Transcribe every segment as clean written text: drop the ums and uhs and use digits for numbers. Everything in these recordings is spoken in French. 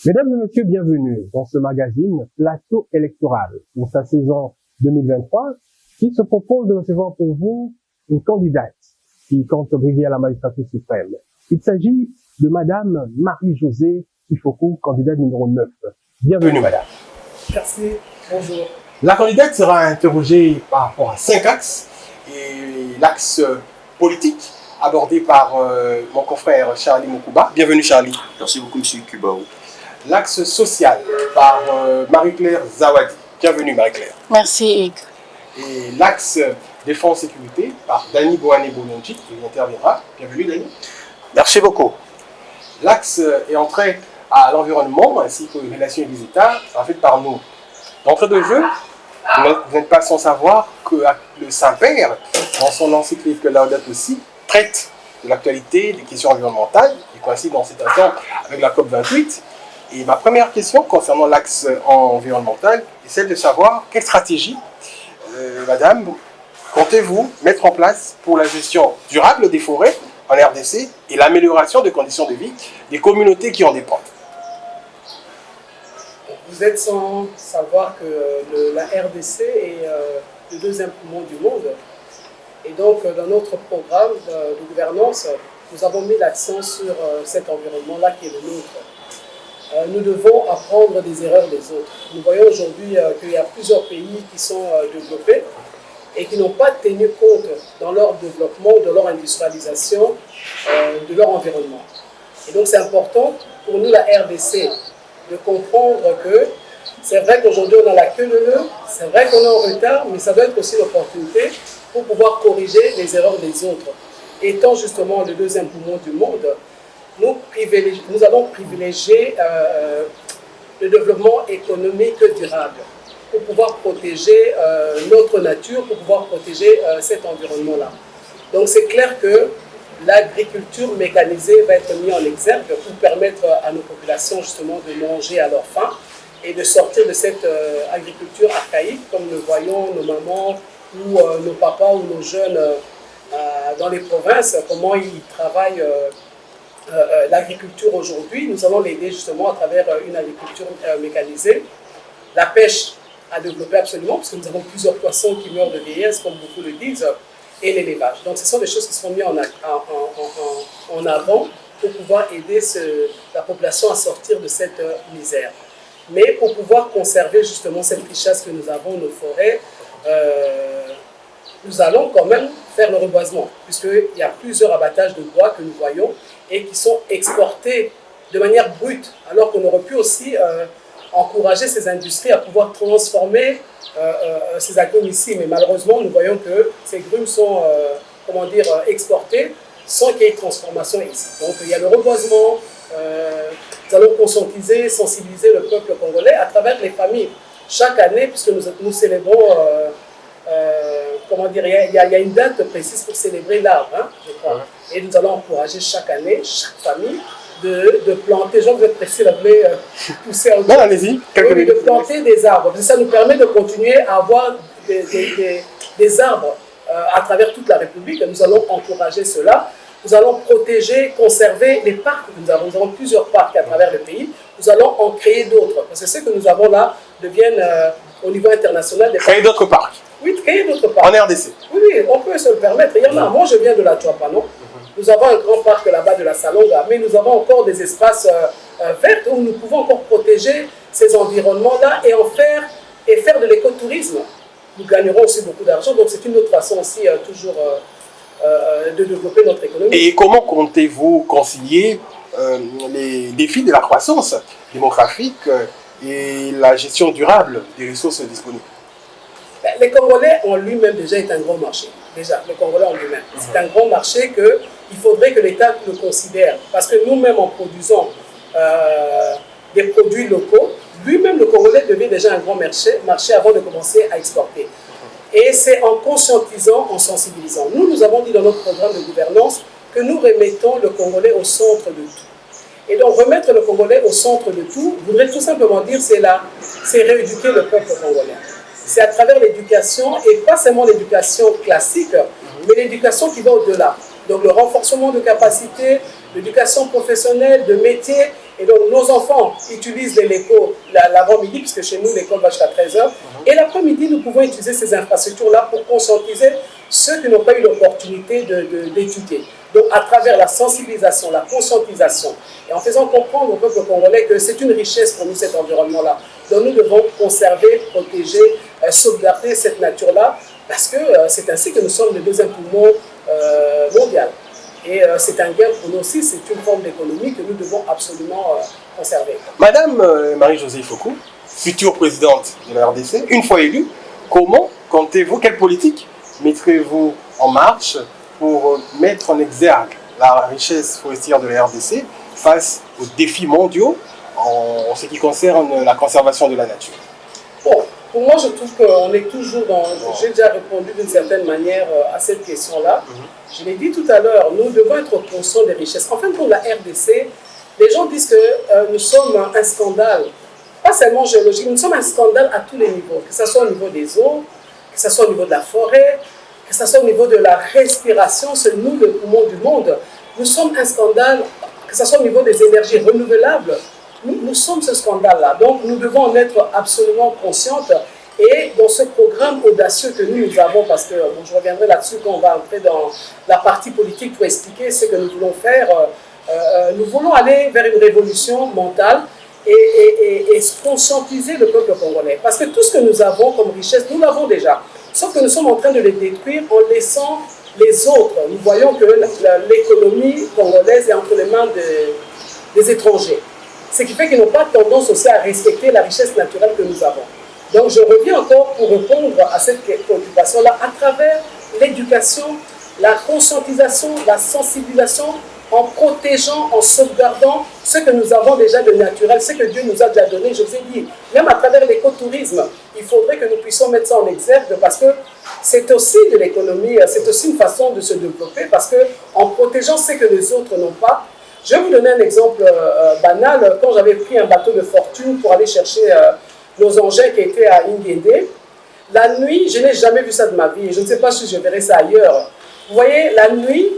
Mesdames et messieurs, bienvenue dans ce magazine Plateau électoral pour sa saison 2023 qui se propose de recevoir pour vous une candidate qui compte briguer à la magistrature suprême. Il s'agit de Madame Marie-Josée Ifoko, candidate numéro 9. Bienvenue, Madame. Merci, bonjour. La candidate sera interrogée par rapport à 5 axes et l'axe politique abordé par mon confrère Charlie Moukouba. Bienvenue Charlie. Merci beaucoup M. Kubao. L'axe social par Marie-Claire Zawadi. Bienvenue Marie-Claire. Merci Hugues. Et l'axe défense-sécurité par Dani Boane-Bolonji qui interviendra. Bienvenue Dani. Merci beaucoup. L'axe est entré à l'environnement ainsi qu'aux relations des États, sera fait par nous. D'entrée de jeu, vous n'êtes pas sans savoir que le Saint-Père, dans son encyclique Laudato Si, traite de l'actualité des questions environnementales, qui coïncide dans cet instant avec la COP28. Et ma première question concernant l'axe environnemental est celle de savoir quelle stratégie, madame, comptez-vous mettre en place pour la gestion durable des forêts en RDC et l'amélioration des conditions de vie des communautés qui en dépendent. Vous êtes sans savoir que la RDC est le deuxième poumon du monde. Et donc, dans notre programme de gouvernance, nous avons mis l'accent sur cet environnement-là qui est le nôtre. Nous devons apprendre des erreurs des autres. Nous voyons aujourd'hui qu'il y a plusieurs pays qui sont développés et qui n'ont pas tenu compte dans leur développement, de leur industrialisation, de leur environnement. Et donc c'est important pour nous, la RDC, de comprendre que c'est vrai qu'aujourd'hui on a la queue leu, c'est vrai qu'on est en retard, mais ça doit être aussi l'opportunité pour pouvoir corriger les erreurs des autres. Étant justement le deuxième poumon du monde, nous allons privilégier le développement économique durable pour pouvoir protéger notre nature, pour pouvoir protéger cet environnement-là. Donc c'est clair que l'agriculture mécanisée va être mise en exergue pour permettre à nos populations justement de manger à leur faim et de sortir de cette agriculture archaïque, comme nous voyons nos mamans ou nos papas ou nos jeunes dans les provinces, comment ils travaillent l'agriculture aujourd'hui. Nous allons l'aider justement à travers une agriculture mécanisée. La pêche a développé absolument, parce que nous avons plusieurs poissons qui meurent de vieillesse, comme beaucoup le disent, et l'élevage. Donc ce sont des choses qui sont mises en avant pour pouvoir aider la population à sortir de cette misère. Mais pour pouvoir conserver justement cette richesse que nous avons, nos forêts, nous allons quand même faire le reboisement, puisqu'il y a plusieurs abattages de bois que nous voyons et qui sont exportés de manière brute, alors qu'on aurait pu aussi encourager ces industries à pouvoir transformer ces agrumes ici. Mais malheureusement, nous voyons que ces grumes sont exportés sans qu'il y ait de transformation ici. Donc il y a le reboisement, nous allons conscientiser, sensibiliser le peuple congolais à travers les familles. Chaque année, puisque nous célébrons, il y a une date précise pour célébrer l'arbre, hein, je crois. Et nous allons encourager chaque année, chaque famille, de planter, genre vous êtes pressé, vous voulez pousser un peu. Non, allez-y, de planter des arbres. Ça nous permet de continuer à avoir des arbres à travers toute la République. Nous allons encourager cela. Nous allons protéger, conserver les parcs. Nous avons plusieurs parcs à travers le pays. Nous allons en créer d'autres. Parce que ce que nous avons là deviennent au niveau international des créer d'autres parcs. Oui, créer d'autres parcs. En RDC. Oui, on peut se le permettre. Il y en a. Moi, je viens de la Tuapano. Nous avons un grand parc là-bas de la Salonga, mais nous avons encore des espaces verts où nous pouvons encore protéger ces environnements-là et faire de l'écotourisme. Nous gagnerons aussi beaucoup d'argent, donc c'est une autre façon aussi toujours de développer notre économie. Et comment comptez-vous concilier les défis de la croissance démographique et la gestion durable des ressources disponibles? Les Congolais en lui-même déjà est un grand marché. Déjà, le Congolais en lui-même. C'est un grand marché qu'il faudrait que l'État le considère. Parce que nous-mêmes, en produisant des produits locaux, lui-même, le Congolais devient déjà un grand marché avant de commencer à exporter. Et c'est en conscientisant, en sensibilisant. Nous avons dit dans notre programme de gouvernance que nous remettons le Congolais au centre de tout. Et donc, remettre le Congolais au centre de tout voudrait tout simplement dire c'est rééduquer le peuple congolais. C'est à travers l'éducation, et pas seulement l'éducation classique, mais l'éducation qui va au-delà. Donc le renforcement de capacités, l'éducation professionnelle, de métiers, Et donc, nos enfants utilisent l'éco l'avant-midi, puisque chez nous, l'école va jusqu'à 13h. Et l'après-midi, nous pouvons utiliser ces infrastructures-là pour conscientiser ceux qui n'ont pas eu l'opportunité d'étudier. Donc, à travers la sensibilisation, la conscientisation, et en faisant comprendre au peuple congolais que c'est une richesse pour nous, cet environnement-là. Donc, nous devons conserver, protéger, sauvegarder cette nature-là, parce que c'est ainsi que nous sommes le deuxième poumon mondial. Et c'est un gain pour nous aussi, c'est une forme d'économie que nous devons absolument conserver. Madame Marie-Josée Foucault, future présidente de la RDC, une fois élue, comment comptez-vous, quelle politique mettrez-vous en marche pour mettre en exergue la richesse forestière de la RDC face aux défis mondiaux en ce qui concerne la conservation de la nature? Bon, pour moi, je trouve qu'on est toujours dans... J'ai déjà répondu d'une certaine manière à cette question-là. Je l'ai dit tout à l'heure, nous devons être conscients des richesses. En fin de compte, la RDC, les gens disent que nous sommes un scandale, pas seulement géologique, nous sommes un scandale à tous les niveaux, que ce soit au niveau des eaux, que ce soit au niveau de la forêt, que ce soit au niveau de la respiration, c'est nous le poumon du monde. Nous sommes un scandale, que ce soit au niveau des énergies renouvelables, nous sommes ce scandale-là. Donc nous devons en être absolument conscientes. Et dans ce programme audacieux que nous avons, parce que bon, je reviendrai là-dessus quand on va entrer dans la partie politique pour expliquer ce que nous voulons faire, nous voulons aller vers une révolution mentale et conscientiser le peuple congolais. Parce que tout ce que nous avons comme richesse, nous l'avons déjà. Sauf que nous sommes en train de les détruire en laissant les autres. Nous voyons que l'économie congolaise est entre les mains des étrangers. Ce qui fait qu'ils n'ont pas tendance aussi à respecter la richesse naturelle que nous avons. Donc je reviens encore pour répondre à cette préoccupation-là à travers l'éducation, la conscientisation, la sensibilisation, en protégeant, en sauvegardant ce que nous avons déjà de naturel, ce que Dieu nous a déjà donné. Je vous ai dit, même à travers l'écotourisme, il faudrait que nous puissions mettre ça en exergue parce que c'est aussi de l'économie, c'est aussi une façon de se développer parce qu'en protégeant ce que les autres n'ont pas. Je vais vous donner un exemple banal. Quand j'avais pris un bateau de fortune pour aller chercher nos engins qui étaient à Ingende, la nuit, je n'ai jamais vu ça de ma vie. Je ne sais pas si je verrai ça ailleurs. Vous voyez, la nuit,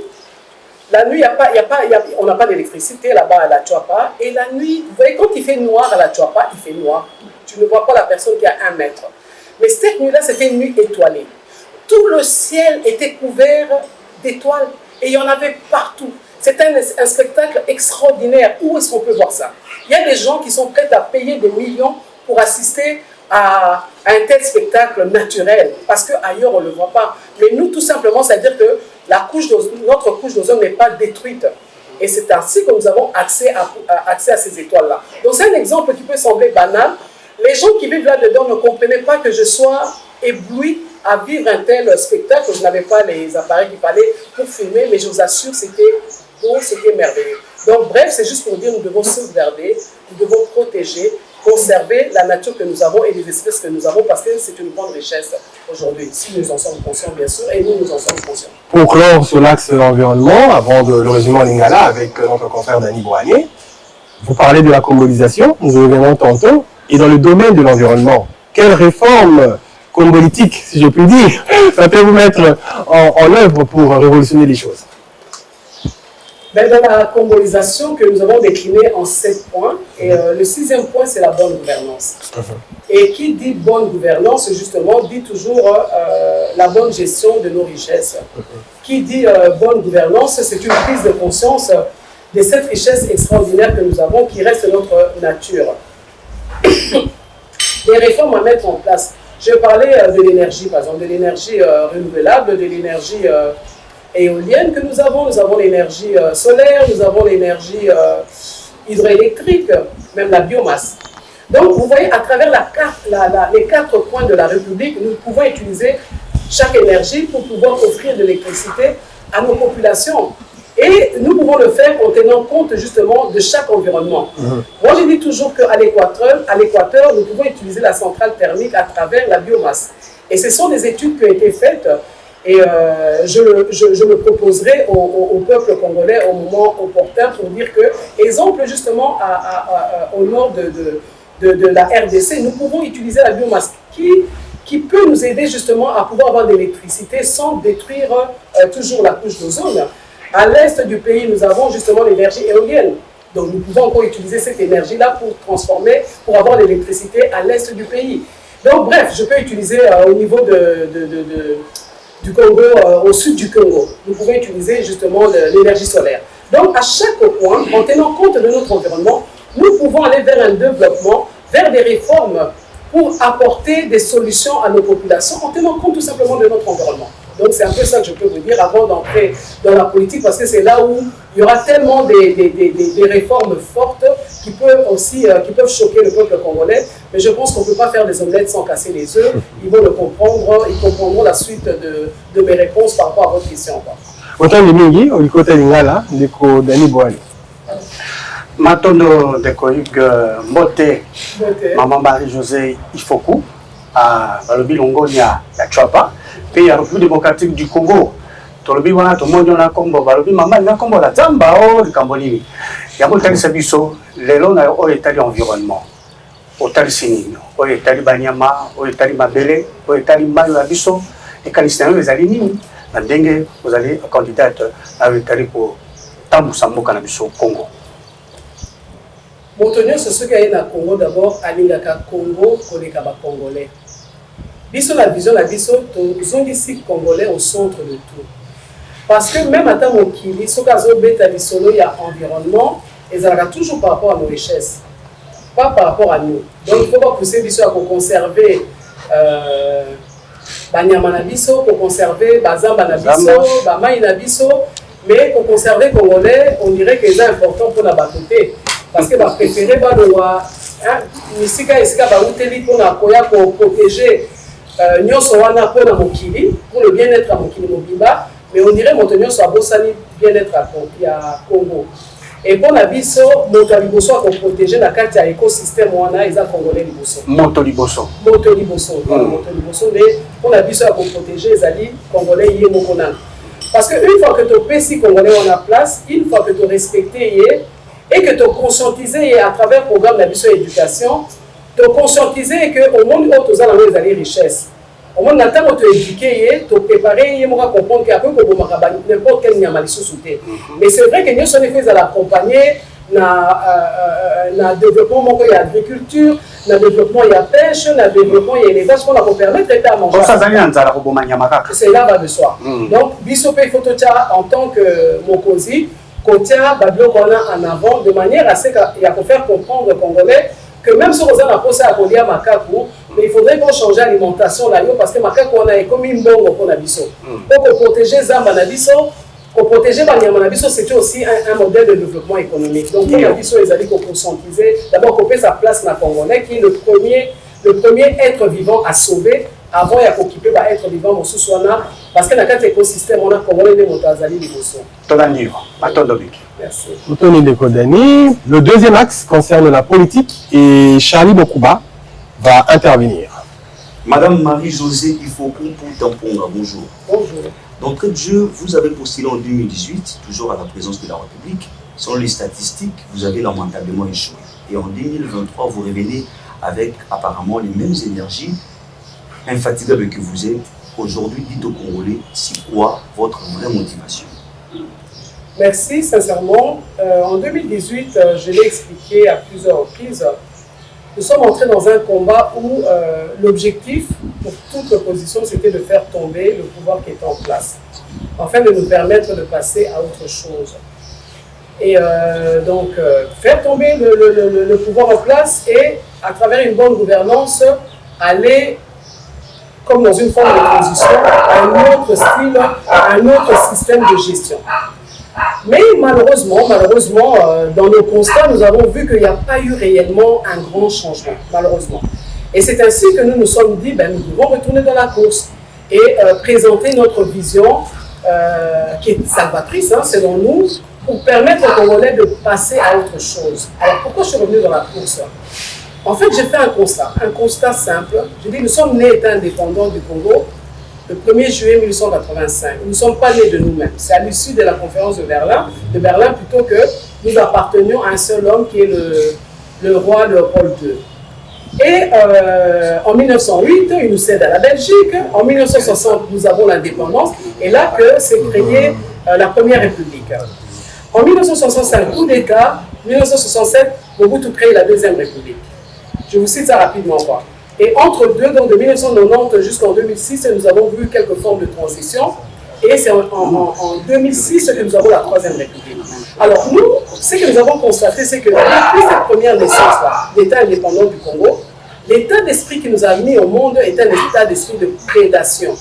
on n'a pas d'électricité là-bas à la Tchouapa. Et la nuit, vous voyez, quand il fait noir à la Tchouapa, il fait noir. Tu ne vois pas la personne qui a 1 mètre. Mais cette nuit-là, c'était une nuit étoilée. Tout le ciel était couvert d'étoiles. Et il y en avait partout. C'est un spectacle extraordinaire. Où est-ce qu'on peut voir ça? Il y a des gens qui sont prêts à payer des millions pour assister à un tel spectacle naturel. Parce qu'ailleurs, on ne le voit pas. Mais nous, tout simplement, c'est-à-dire que notre couche d'ozone n'est pas détruite. Et c'est ainsi que nous avons accès à ces étoiles-là. Donc c'est un exemple qui peut sembler banal. Les gens qui vivent là-dedans ne comprenaient pas que je sois ébloui à vivre un tel spectacle. Je n'avais pas les appareils qu'il fallait pour filmer, mais je vous assure, c'était beau, c'était merveilleux. Donc bref, c'est juste pour dire nous devons sauvegarder, nous devons protéger, conserver la nature que nous avons et les espèces que nous avons parce que c'est une grande richesse aujourd'hui. Si nous en sommes conscients, bien sûr, et nous en sommes conscients. Pour clore sur l'axe de l'environnement, avant de le résumé en Lingala avec notre confrère Dani Boigné, vous parlez de la congolisation, nous y reviendrons tantôt, et dans le domaine de l'environnement, quelle réforme congolitique, si je puis dire, ça peut vous mettre en œuvre pour révolutionner les choses? Ben, dans la congolisation que nous avons déclinée en 7 points, et le 6e point, c'est la bonne gouvernance. Et qui dit bonne gouvernance, justement, dit toujours la bonne gestion de nos richesses. Qui dit bonne gouvernance, c'est une prise de conscience de cette richesse extraordinaire que nous avons, qui reste notre nature. Des réformes à mettre en place. Je parlais de l'énergie, par exemple, de l'énergie renouvelable, de l'énergie éolienne que nous avons l'énergie solaire, nous avons l'énergie hydroélectrique, même la biomasse. Donc, vous voyez, à travers les 4 points de la République, nous pouvons utiliser chaque énergie pour pouvoir offrir de l'électricité à nos populations. Et nous pouvons le faire en tenant compte justement de chaque environnement. Moi, je dis toujours qu'à l'équateur, nous pouvons utiliser la centrale thermique à travers la biomasse. Et ce sont des études qui ont été faites et je le proposerai au peuple congolais au moment opportun pour dire que, exemple justement au nord de la RDC, nous pouvons utiliser la biomasse qui peut nous aider justement à pouvoir avoir de l'électricité sans détruire toujours la couche d'ozone. À l'est du pays, nous avons justement l'énergie éolienne. Donc nous pouvons encore utiliser cette énergie-là pour transformer, pour avoir l'électricité à l'est du pays. Donc bref, je peux utiliser au niveau du Congo, au sud du Congo. Nous pouvons utiliser justement l'énergie solaire. Donc à chaque point, en tenant compte de notre environnement, nous pouvons aller vers un développement, vers des réformes pour apporter des solutions à nos populations en tenant compte tout simplement de notre environnement. Donc c'est un peu ça que je peux vous dire avant d'entrer dans la politique, parce que c'est là où il y aura tellement des réformes fortes qui peuvent aussi choquer le peuple congolais. Mais je pense qu'on ne peut pas faire des omelettes sans casser les œufs. Ils vont le comprendre, ils comprendront la suite de mes réponses par rapport à votre question. Autant de mingi, au côté de Ngala, de Dani Boali. Matondo de Koyug Mote, Maman Marie-José Ifoku, à Balobi Longonia, à Chouapa, pays à République démocratique du Congo. Tolobi wana to monde na kombo balobi mama na kombo la zamba o likamboli. Ya mo tali sabiso lelo na o etali environnement. O tali sinino, o etali banyama, o etali mabele, o etali mayo ya biso et kalisana les alinini na ndenge vous allez candidate à etali pour tambusa mboka na biso Congo. Montonio, c'est ce qu'il y a au Congo d'abord, à l'Ingaka Congo, koleka ba Congolais. Biso la vision, la biso, tous ici Congolais au centre de tout. Parce que même à Tamokili, ce cas où bêta bisolo, il y a environnement, et ça va toujours par rapport à nos richesses, pas par rapport à nous. Donc il ne faut pas pousser biso à conserver Banyama na biso, pour conserver Bazamba na biso, Bamaï na biso, mais pour conserver Congolais, on dirait que c'est important pour la batoté. Parce que va préférer baloa misika esika ba uteli pour na koya pour protéger nyonso wana pour na mokili pour le bien-être à mokili mobimba, mais on dirait montonyo so abosani bien-être à Congo. Et pour la biso moto liboso pour protéger la carte ya écosystème wana eza congolais liboso. Moto liboso mais pour la biso pour protéger ezali congolais yé mokona. Parce que une fois que tu pesi congolais on a place, une fois que tu respecter yé et que tu conscientiser à travers le programme d'habitude éducation, tu conscientiser que au monde où tu as les alliés richesses. Au monde où tu éduqué, tu préparé, tu comprendre qu'il y a n'importe quel niamalisou souté. Mais c'est vrai que nous sommes fait à l'accompagner dans le développement de l'agriculture, dans le développement de la pêche, dans le développement de l'élevage, qu'on a permettre de manger. C'est là va de soi. Donc, Bissopé, il faut en tant que Mokosi, Kotia, Bablo en avant, de manière à ce qu'il y a pour faire comprendre aux Congolais que même si on a posé à Kolia Makaku, mais il faudrait qu'on change l'alimentation là parce que Makaku on a comme une bombe pour Nabiso. Pour protéger Zamba Nabiso, pour protéger Banyama Nabiso, c'était aussi un modèle de développement économique. Donc pour Nabiso, ils allaient conscientiser, d'abord couper sa place dans le Congolais, qui est le premier être vivant à sauver. Avant, il y a occupé par être vivant dans ce soir-là, parce que dans cet écosystème, on a Congolais de Montazali de Bosso. Merci. Le deuxième axe concerne la politique et Charlie Bokuba va intervenir. Madame Marie-José Ifoku pour Tamponga, bonjour. Bonjour. D'entrée de jeu, vous avez postulé en 2018, toujours à la présidence de la République. Selon les statistiques, vous avez lamentablement échoué. Et en 2023, vous revenez avec apparemment les mêmes énergies. Infatigable que vous êtes, aujourd'hui, dites aux Congolais, c'est quoi votre vraie motivation? Merci, sincèrement. En 2018, je l'ai expliqué à plusieurs reprises, nous sommes entrés dans un combat où l'objectif pour toute l'opposition, c'était de faire tomber le pouvoir qui était en place, afin de nous permettre de passer à autre chose. Et donc, faire tomber le pouvoir en place et, à travers une bonne gouvernance, aller comme dans une forme de transition, à un autre style, à un autre système de gestion. Mais malheureusement, dans nos constats, nous avons vu qu'il n'y a pas eu réellement un grand changement, malheureusement. Et c'est ainsi que nous nous sommes dit, nous devons retourner dans la course et présenter notre vision, qui est salvatrice, selon nous, pour permettre aux Congolais de passer à autre chose. Alors pourquoi je suis revenu dans la course? En fait, j'ai fait un constat simple. Je dis, nous sommes nés étant indépendants du Congo le 1er juillet 1885. Nous ne sommes pas nés de nous-mêmes. C'est à l'issue de la conférence de Berlin plutôt que nous appartenions à un seul homme qui est le roi Léopold II. Et en 1908, il nous cède à la Belgique. En 1960, nous avons l'indépendance. Et là que s'est créée la Première République. En 1965, coup d'État, 1967, Mobutu crée la Deuxième République. Je vous cite ça rapidement. Quoi. Et entre deux, donc de 1990 jusqu'en 2006, nous avons vu quelques formes de transition. Et c'est en 2006 que nous avons la Troisième République. Alors nous, ce que nous avons constaté, c'est que depuis cette première naissance-là, l'État indépendant du Congo, l'état d'esprit qui nous a mis au monde est un état d'esprit de prédation.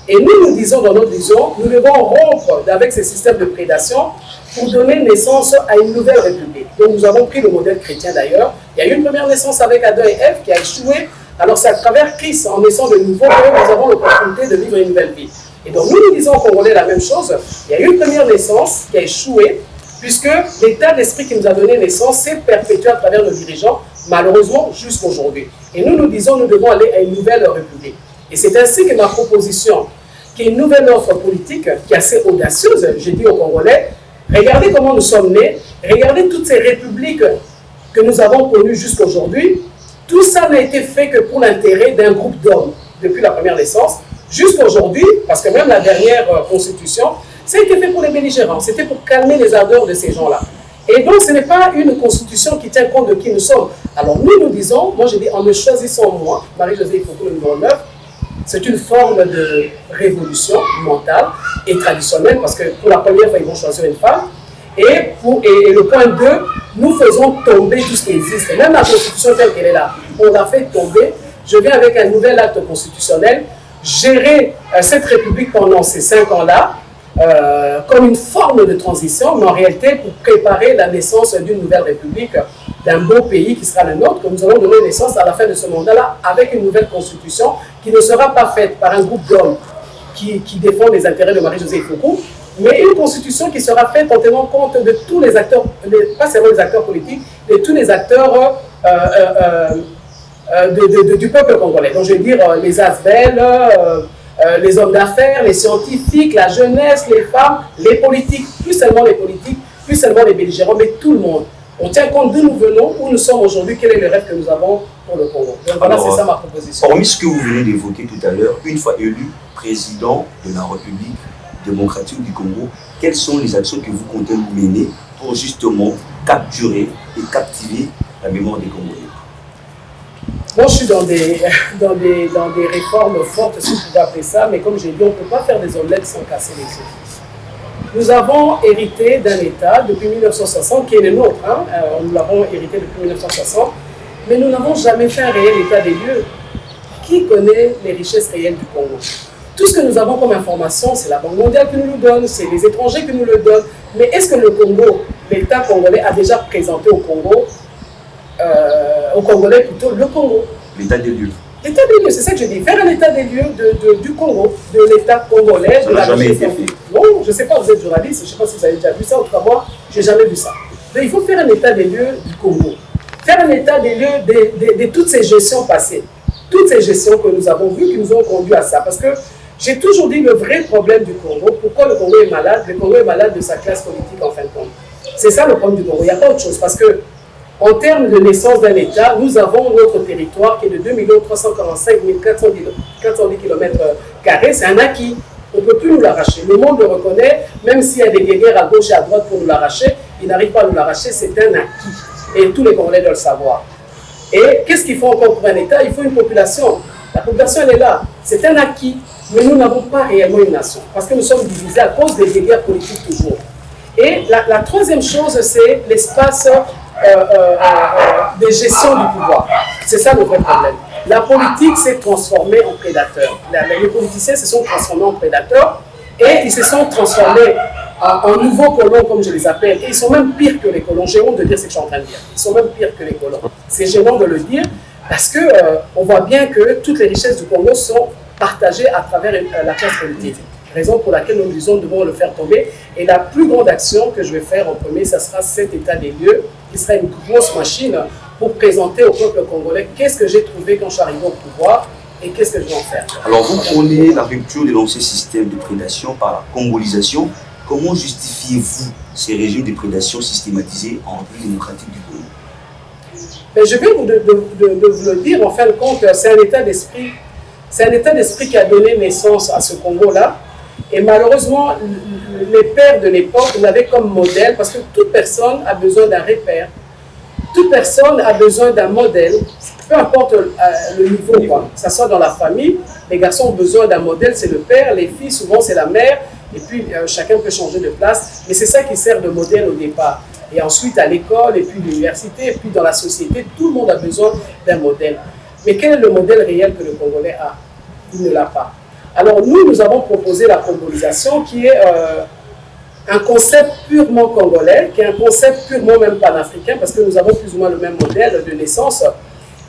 Et nous disons dans notre vision, nous devons rompre avec ces systèmes de prédation pour donner naissance à une nouvelle république. Donc nous avons pris le modèle chrétien d'ailleurs. Il y a eu une première naissance avec Adam et Ève qui a échoué. Alors c'est à travers Christ, en naissant de nouveau, que nous avons l'opportunité de vivre une nouvelle vie. Et donc nous disons aux Congolais la même chose. Il y a eu une première naissance qui a échoué, puisque l'état d'esprit qui nous a donné naissance s'est perpétué à travers nos dirigeants, malheureusement jusqu'à aujourd'hui. Et nous disons nous devons aller à une nouvelle république. Et c'est ainsi que ma proposition, qui est une nouvelle offre politique, qui est assez audacieuse, j'ai dit aux Congolais, regardez comment nous sommes nés, regardez toutes ces républiques que nous avons connues jusqu'à aujourd'hui. Tout ça n'a été fait que pour l'intérêt d'un groupe d'hommes, depuis la première naissance, jusqu'à aujourd'hui, parce que même la dernière constitution, ça a été fait pour les belligérants, c'était pour calmer les ardeurs de ces gens-là. Et donc ce n'est pas une constitution qui tient compte de qui nous sommes. Alors nous disons, moi je dis, en me choisissant moi, Marie-Josée Ifoko, le numéro 9, c'est une forme de révolution mentale et traditionnelle, parce que pour la première fois, ils vont choisir une femme. Et le point 2, nous faisons tomber tout ce qui existe. Même la Constitution telle qu'elle est là, on l'a fait tomber. Je viens avec un nouvel acte constitutionnel, gérer cette République pendant ces 5 ans-là, comme une forme de transition, mais en réalité pour préparer la naissance d'une nouvelle République, d'un beau pays qui sera le nôtre, que nous allons donner naissance à la fin de ce mandat-là, avec une nouvelle constitution qui ne sera pas faite par un groupe d'hommes qui défend les intérêts de Marie-Josée Ifoko, mais une constitution qui sera faite en tenant compte de tous les acteurs, pas seulement les acteurs politiques, mais tous les acteurs du peuple congolais. Donc je veux dire les ASBEL, les hommes d'affaires, les scientifiques, la jeunesse, les femmes, les politiques, plus seulement les politiques, plus seulement les belligérants, mais tout le monde. On tient compte d'où nous venons, où nous sommes aujourd'hui, quel est le rêve que nous avons pour le Congo. Donc voilà, c'est ça ma proposition. Hormis ce que vous venez d'évoquer tout à l'heure, une fois élu président de la République démocratique du Congo, quelles sont les actions que vous comptez mener pour justement capturer et captiver la mémoire des Congolais? Moi, je suis dans des réformes fortes, si je peux appeler ça, mais comme j'ai dit, on ne peut pas faire des omelettes sans casser les œufs. Nous avons hérité d'un État depuis 1960, qui est le nôtre, hein. Nous l'avons hérité depuis 1960, mais nous n'avons jamais fait un réel état des lieux. Qui connaît les richesses réelles du Congo? Tout ce que nous avons comme information, c'est la Banque mondiale qui nous le donne, c'est les étrangers qui nous le donnent. Mais est-ce que le Congo, l'État congolais, a déjà présenté au Congo, aux Congolais plutôt, le Congo? L'état des lieux. L'état des lieux, c'est ça que je dis. Faire un état des lieux du Congo, de l'État congolais. Ça n'a jamais été fait. Non, je ne sais pas, vous êtes journaliste, je ne sais pas si vous avez déjà vu ça, en tout cas moi, je n'ai jamais vu ça. Donc il faut faire un état des lieux du Congo. Faire un état des lieux de toutes ces gestions passées. Toutes ces gestions que nous avons vues, qui nous ont conduit à ça. Parce que j'ai toujours dit le vrai problème du Congo, pourquoi le Congo est malade? Le Congo est malade de sa classe politique en fin de compte. C'est ça le problème du Congo, il n'y a pas autre chose. Parce que en termes de naissance d'un État, nous avons notre territoire qui est de 2 345 410 km². C'est un acquis. On ne peut plus nous l'arracher. Le monde le reconnaît, même s'il y a des guerriers à gauche et à droite pour nous l'arracher, ils n'arrivent pas à nous l'arracher, c'est un acquis. Et tous les Congolais doivent le savoir. Et qu'est-ce qu'il faut encore pour un État? Il faut une population. La population, elle est là. C'est un acquis. Mais nous n'avons pas réellement une nation. Parce que nous sommes divisés à cause des guerres politiques toujours. Et la troisième chose, c'est l'espace de gestion du pouvoir. C'est ça le vrai problème. La politique s'est transformée en prédateur. Les politiciens se sont transformés en prédateurs et ils se sont transformés en nouveaux colons, comme je les appelle. Et ils sont même pires que les colons. J'ai honte de dire ce que je suis en train de dire. Ils sont même pires que les colons. C'est gênant de le dire parce qu'on voit bien que toutes les richesses du Congo sont partagées à travers la classe politique. Raison pour laquelle nous disons nous devons le faire tomber. Et la plus grande action que je vais faire en premier, ça sera cet état des lieux, qui sera une grosse machine pour présenter au peuple congolais qu'est-ce que j'ai trouvé quand je suis arrivé au pouvoir et qu'est-ce que je vais en faire. Alors vous prenez la rupture de l'ancien système de prédation par la congolisation. Comment justifiez-vous ces régimes de prédation systématisés en République démocratique du Congo? Je viens de vous le dire, en fin de compte, c'est un état d'esprit. C'est un état d'esprit qui a donné naissance à ce Congo-là. Et malheureusement, les pères de l'époque l'avaient comme modèle parce que toute personne a besoin d'un repère. Toute personne a besoin d'un modèle, peu importe le niveau, quoi. Que ce soit dans la famille, les garçons ont besoin d'un modèle, c'est le père, les filles, souvent c'est la mère, et puis chacun peut changer de place, mais c'est ça qui sert de modèle au départ. Et ensuite à l'école, et puis l'université, et puis dans la société, tout le monde a besoin d'un modèle. Mais quel est le modèle réel que le Congolais a? Il ne l'a pas. Alors nous avons proposé la congolisation qui est un concept purement congolais, qui est un concept purement même panafricain, parce que nous avons plus ou moins le même modèle de naissance.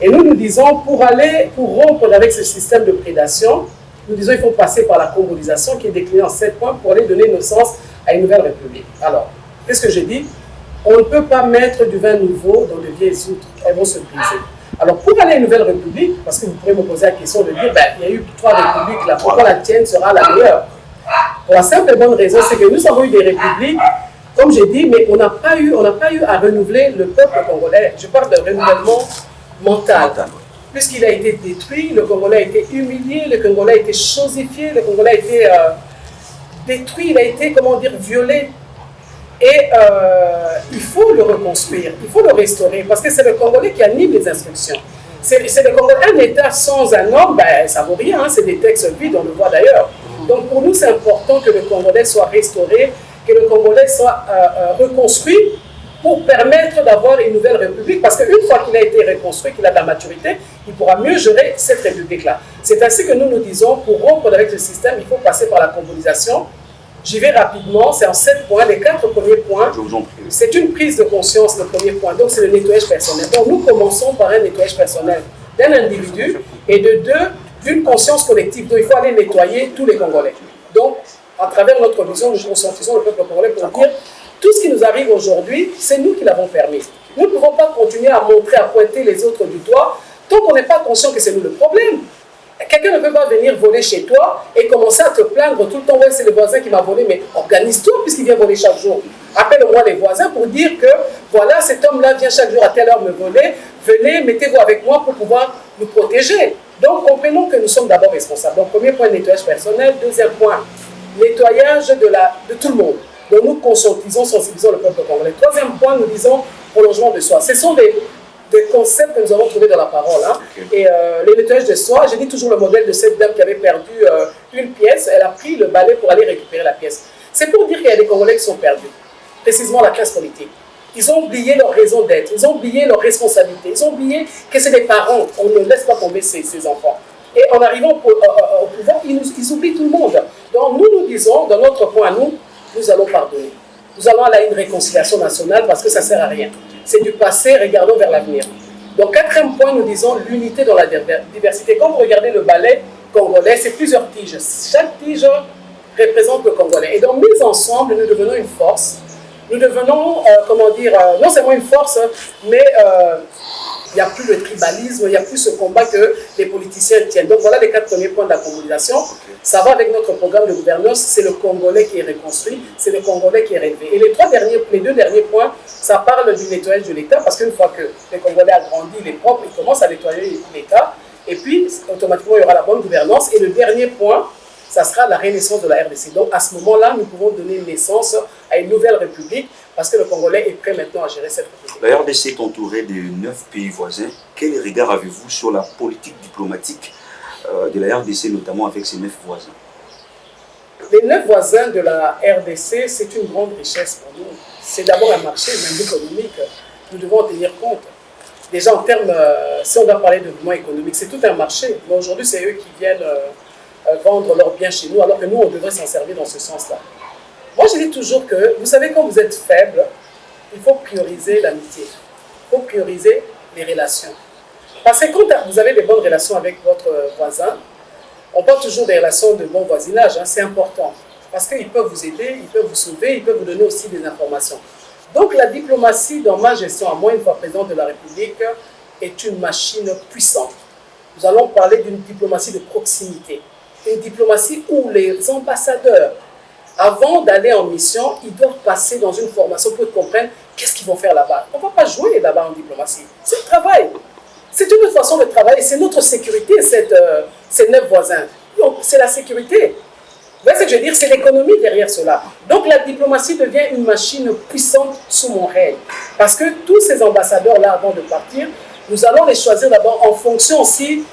Et nous disons, pour rompre avec ce système de prédation, nous disons qu'il faut passer par la congolisation qui est déclinée en 7 points pour aller donner naissance à une nouvelle république. Alors, qu'est-ce que je dis? On ne peut pas mettre du vin nouveau dans de vieilles outres, elles vont se briser. Alors, pour aller à une nouvelle république, parce que vous pourrez me poser la question de dire, ben, il y a eu 3 républiques là, pourquoi la tienne sera la meilleure? Pour la simple et bonne raison, c'est que nous avons eu des républiques, comme j'ai dit, mais on n'a pas eu à renouveler le peuple congolais. Je parle de renouvellement mental. Puisqu'il a été détruit, le Congolais a été humilié, le Congolais a été chosifié, le Congolais a été détruit, il a été, comment dire, violé. Et il faut le reconstruire, il faut le restaurer, parce que c'est le Congolais qui anime les instructions. C'est le Congolais. Un État sans un homme, ben, ça ne vaut rien, hein, c'est des textes vides, on le voit d'ailleurs. Donc pour nous, c'est important que le Congolais soit restauré, que le Congolais soit reconstruit pour permettre d'avoir une nouvelle république, parce qu'une fois qu'il a été reconstruit, qu'il a de la maturité, il pourra mieux gérer cette république-là. C'est ainsi que nous disons, pour rompre avec le système, il faut passer par la congolisation. J'y vais rapidement, c'est en 7 points, les 4 premiers points. C'est une prise de conscience, le premier point, donc c'est le nettoyage personnel. Donc nous commençons par un nettoyage personnel d'un individu et d'une conscience collective. Donc il faut aller nettoyer tous les Congolais. Donc, à travers notre vision, nous conscientisons le peuple congolais pour dire tout ce qui nous arrive aujourd'hui, c'est nous qui l'avons permis. Nous ne pouvons pas continuer à montrer, à pointer les autres du doigt tant qu'on n'est pas conscient que c'est nous le problème. Quelqu'un ne peut pas venir voler chez toi et commencer à te plaindre tout le temps. Ouais, c'est le voisin qui m'a volé, mais organise-toi puisqu'il vient voler chaque jour. Appelle-moi les voisins pour dire que voilà, cet homme-là vient chaque jour à telle heure me voler. Venez, mettez-vous avec moi pour pouvoir nous protéger. Donc, comprenons que nous sommes d'abord responsables. Donc, premier point, nettoyage personnel. Deuxième point, nettoyage de tout le monde. Donc, nous conscientisons, sensibilisons le peuple congolais. Troisième point, nous disons prolongement de soi. Ce sont des concepts que nous avons trouvés dans la parole. Hein. Okay. Et le nettoyage de soi, je dis toujours le modèle de cette dame qui avait perdu une pièce. Elle a pris le balai pour aller récupérer la pièce. C'est pour dire qu'il y a des Congolais qui sont perdus. Précisément la classe politique. Ils ont oublié leur raison d'être, ils ont oublié leur responsabilité, ils ont oublié que c'est des parents, on ne laisse pas tomber ces enfants. Et en arrivant au pouvoir, ils oublient tout le monde. Donc nous disons, dans notre point à nous, nous allons pardonner. Nous allons aller à une réconciliation nationale parce que ça ne sert à rien. C'est du passé, regardons vers l'avenir. Donc quatrième point, nous disons l'unité dans la diversité. Quand vous regardez le ballet congolais, c'est plusieurs tiges. Chaque tige représente le Congolais. Et donc mis ensemble, nous devenons une force. Nous devenons, non seulement une force, mais il n'y a plus le tribalisme, il n'y a plus ce combat que les politiciens tiennent. Donc voilà les 4 premiers points de la congolisation. Ça va avec notre programme de gouvernance, c'est le Congolais qui est reconstruit, c'est le Congolais qui est relevé. Et les 2 derniers points, ça parle du nettoyage de l'État, parce qu'une fois que le Congolais a grandi, il est propre, il commence à nettoyer l'État, et puis automatiquement il y aura la bonne gouvernance. Et le dernier point, ça sera la renaissance de la RDC. Donc à ce moment-là, nous pouvons donner naissance à une nouvelle république parce que le Congolais est prêt maintenant à gérer cette république. La RDC est entourée de 9 pays voisins. Quel regard avez-vous sur la politique diplomatique de la RDC, notamment avec ses 9 voisins? Les 9 voisins de la RDC, c'est une grande richesse pour nous. C'est d'abord un marché, même économique. Nous devons en tenir compte. Déjà en termes, si on doit parler de mouvement économique, c'est tout un marché. Mais aujourd'hui, c'est eux qui viennent vendre leurs biens chez nous, alors que nous, on devrait s'en servir dans ce sens-là. Moi, je dis toujours que, vous savez, quand vous êtes faible, il faut prioriser l'amitié. Il faut prioriser les relations. Parce que quand vous avez des bonnes relations avec votre voisin, on parle toujours des relations de bon voisinage, hein, c'est important. Parce qu'ils peuvent vous aider, ils peuvent vous sauver, ils peuvent vous donner aussi des informations. Donc la diplomatie, dans ma gestion, à moi, une fois président de la République, est une machine puissante. Nous allons parler d'une diplomatie de proximité. Une diplomatie où les ambassadeurs, avant d'aller en mission, ils doivent passer dans une formation pour comprendre qu'est-ce qu'ils vont faire là-bas. On ne va pas jouer là-bas en diplomatie. C'est le travail. C'est une autre façon de travailler. C'est notre sécurité, ces 9 voisins. C'est la sécurité. voyez ce que je veux dire? C'est l'économie derrière cela. Donc la diplomatie devient une machine puissante sous mon règne. Parce que tous ces ambassadeurs-là, avant de partir, nous allons les choisir d'abord en fonction aussi,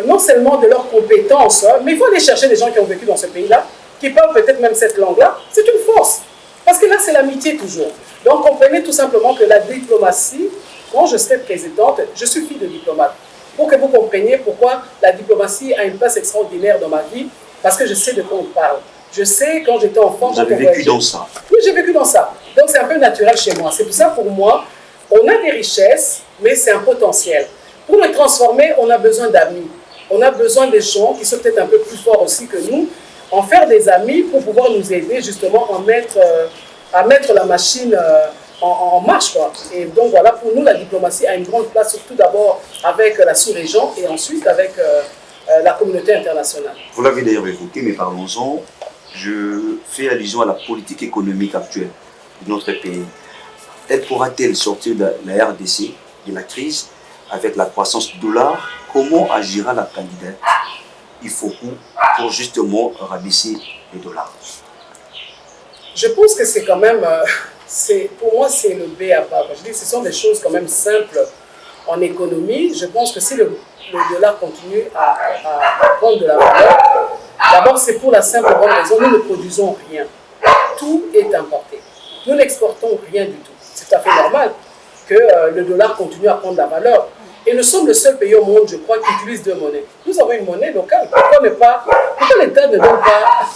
non seulement de leurs compétences, mais il faut aller chercher des gens qui ont vécu dans ce pays-là, qui parlent peut-être même cette langue-là. C'est une force. Parce que là, c'est l'amitié toujours. Donc comprenez tout simplement que la diplomatie, quand je serai présidente, je suis fille de diplomate. Pour que vous compreniez pourquoi la diplomatie a une place extraordinaire dans ma vie, parce que je sais de quoi on parle. Je sais, quand j'étais enfant... Vous avez vécu dans ça. Oui, j'ai vécu dans ça. Donc, c'est un peu naturel chez moi. C'est pour ça, pour moi, on a des richesses, mais c'est un potentiel. Pour le transformer, on a besoin d'amis. On a besoin des gens qui sont peut-être un peu plus forts aussi que nous, en faire des amis pour pouvoir nous aider, justement, à mettre la machine en marche, quoi. Et donc, voilà, pour nous, la diplomatie a une grande place, surtout d'abord avec la sous-région et ensuite avec... la communauté internationale. Vous l'avez d'ailleurs évoqué, mais parlons-en. Je fais allusion à la politique économique actuelle de notre pays. Elle pourra-t-elle sortir de la RDC, de la crise, avec la croissance du dollar? Comment agira la candidate Ifoku pour justement rabaisser les dollars? Je pense que c'est quand même, pour moi, c'est le B à part. Je dis que ce sont des choses quand même simples en économie. Je pense que si le dollar continue à prendre de la valeur, d'abord c'est pour la simple bonne raison, nous ne produisons rien. Tout est importé. Nous n'exportons rien du tout. C'est tout à fait normal que le dollar continue à prendre de la valeur. Et nous sommes le seul pays au monde, je crois, qui utilise deux monnaies. Nous avons une monnaie locale. Pourquoi l'État ne donne pas...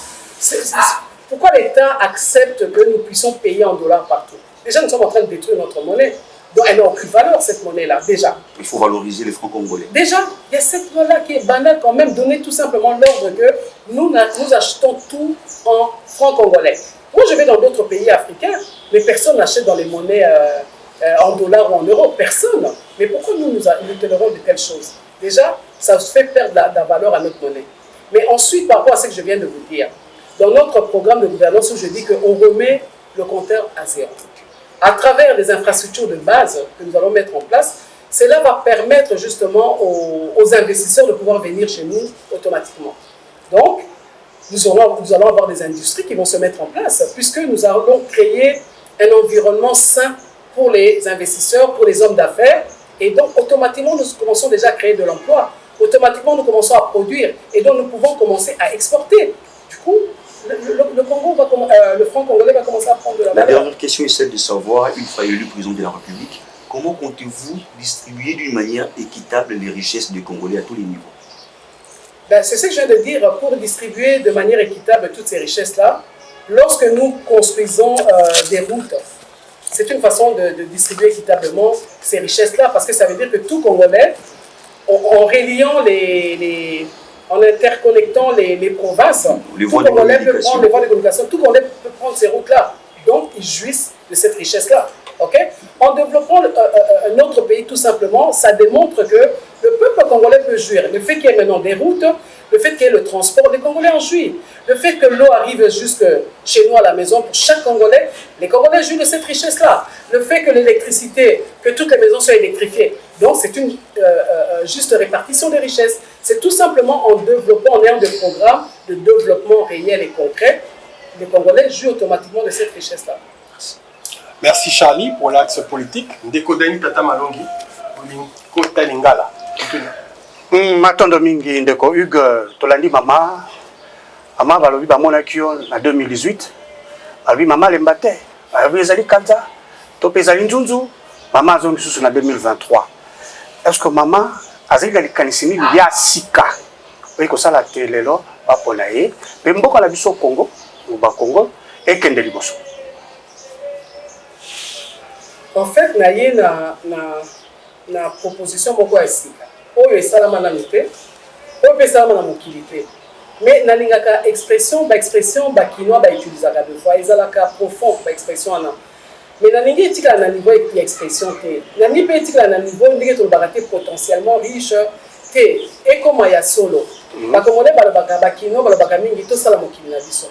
Pourquoi l'État accepte que nous puissions payer en dollars partout? Déjà, nous sommes en train de détruire notre monnaie. Donc, elle n'a aucune valeur, cette monnaie-là, déjà. Il faut valoriser les francs congolais. Déjà, il y a cette loi-là qui est banale quand même, donner tout simplement l'ordre que nous achetons tout en francs congolais. Moi, je vais dans d'autres pays africains, mais personne n'achète dans les monnaies en dollars ou en euros. Personne. Mais pourquoi nous tolérons de telles choses? Déjà, ça fait perdre la valeur à notre monnaie. Mais ensuite, par rapport à ce que je viens de vous dire, dans notre programme de gouvernance, où je dis qu'on remet le compteur à zéro. À travers les infrastructures de base que nous allons mettre en place, cela va permettre justement aux investisseurs de pouvoir venir chez nous automatiquement. Donc, nous allons avoir des industries qui vont se mettre en place, puisque nous allons créer un environnement sain pour les investisseurs, pour les hommes d'affaires, et donc automatiquement nous commençons déjà à créer de l'emploi, automatiquement nous commençons à produire, et donc nous pouvons commencer à exporter. Du coup, le franc congolais va commencer à prendre de la valeur. La dernière question est celle de savoir, une fois élu président de la République, comment comptez-vous distribuer d'une manière équitable les richesses des Congolais à tous les niveaux? C'est ce que je viens de dire, pour distribuer de manière équitable toutes ces richesses-là, lorsque nous construisons des routes, c'est une façon de distribuer équitablement ces richesses-là, parce que ça veut dire que tout Congolais, en reliant en interconnectant les provinces, tout Congolais peut prendre les voies de communication, tout Congolais peut prendre ces routes-là. Donc, ils jouissent de cette richesse-là. Okay? En développant notre pays, tout simplement, ça démontre que le peuple congolais peut jouir. Le fait qu'il y ait maintenant des routes, le fait qu'il y ait le transport, les Congolais en jouissent. Le fait que l'eau arrive jusque chez nous à la maison pour chaque Congolais, les Congolais jouissent de cette richesse-là. Le fait que l'électricité, que toutes les maisons soient électrifiées. Donc, c'est une juste répartition des richesses. C'est tout simplement en développant, en ayant des programmes de développement réel et concret, les Congolais jouent automatiquement de cette richesse-là. Merci Charlie pour l'axe politique. Ndekodani Tata Malongi, Kota Lingala. Matondo mingi ndeko Hugues tolandi mama balobi bamonaki yo na 2018 balobi mama lembate balobi ezali kanza to pe ezali nzunzu mama azongi susu na 2023. Est-ce que mama azali na likanisi nini ya sika oyi kosala te lelo bapona ye mpe mboka na biso Congo Congo ekende liboso? En fait, naye na proposition moko ya sika oyo esalama na mite oyo pe esalama na mokili te, mais nalingaka expression bakinois bautilisaka deux fois ezalaka profond baexpression wana, mais nalingi etikala na niveau ya expression te, nalingi mpe etikala na niveau ndenge tolobaka te potentiellement riche te ekoma ya solo. Bakongolais balobaka bakinois balobaka mingi tosala mokili na biso.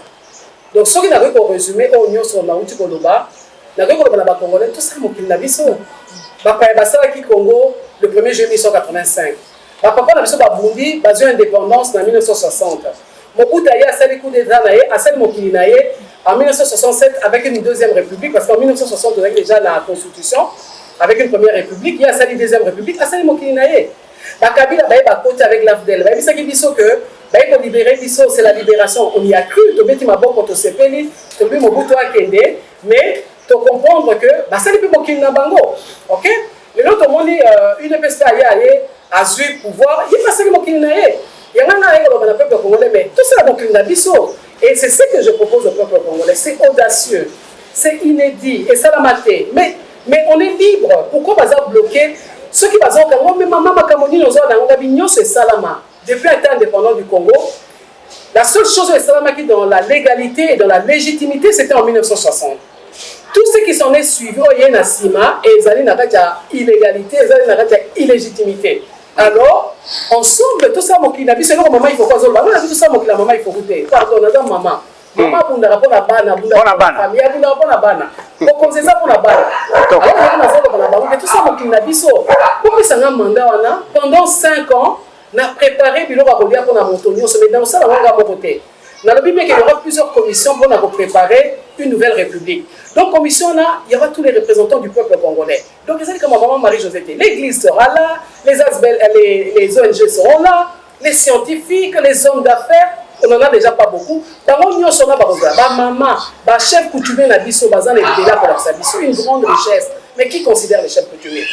Donc soki nakoki koresume oyo nyonso nauti koloba nakoki koloba na bakongolais tosala mokili na biso. Bapaya basalaki Congo le 1er juillet 1985. Bapapa na biso babundi bazwi indépendance en 1960. Mobutu a sali coup d'État a sali mokili en 1967 avec une deuxième république, parce qu'en 1960 on avait déjà la constitution avec une première république, il y a sali deuxième république, a sali mokili Kabila ba côté avec l'AFDEL, ba bisa ki biso que ba ko libérer biso, c'est la libération. On y a cru, to beti maboko to sepeli, to bi Mobutu akende, mais to comprendre que ba sali pe mokili na bango. OK? Le lot to moni une PSP a eu pouvoir, il pas sali mokili na ye. Il y a un peuple congolais, mais tout ça mokili na biso. Et c'est ce que je propose au peuple congolais, c'est audacieux, c'est inédit et ça la maté. Mais on est libre. Pourquoi va ça bloquer? Ceux qui basent au Congo, mais maman Makamoni nous a dit c'est Salama. Depuis un temps indépendant du Congo, la seule chose de Salama qui est dans la légalité et dans la légitimité, c'était en 1960. Tous ceux qui s'en est suivis, il y a une Sima et ils allaient dans la illégalité, ils allaient dans la illégitimité. Alors, ensemble, tout ça, mon kinabi, c'est le moment il faut quoi? On a vu tout ça, mon kinabi, maman, il faut goûter. Pardon, on a dit maman. Maman, pour nous répondre à Bana, pour nous répondre à famille, pour nous répondre à Bana. Pour qu'on se ça pour la Bana. Alors, on a tout ça, mon kinabi, pour ça, on a un mandat, pendant 5 ans, on a préparé, puis on a relié pour la montagne, on se met dans ça, on a mon côté. Dans le Bible, il y aura plusieurs commissions pour préparer une nouvelle république. Donc, commission là, il y aura tous les représentants du peuple congolais. Donc, vous savez comme maman Marie-Josée, l'église sera là, les ONG seront là, les scientifiques, les hommes d'affaires, on n'en a déjà pas beaucoup. Par contre, nous sommes là, maman, chef coutumier na biso, une grande richesse. Mais qui considère les chefs coutumiers?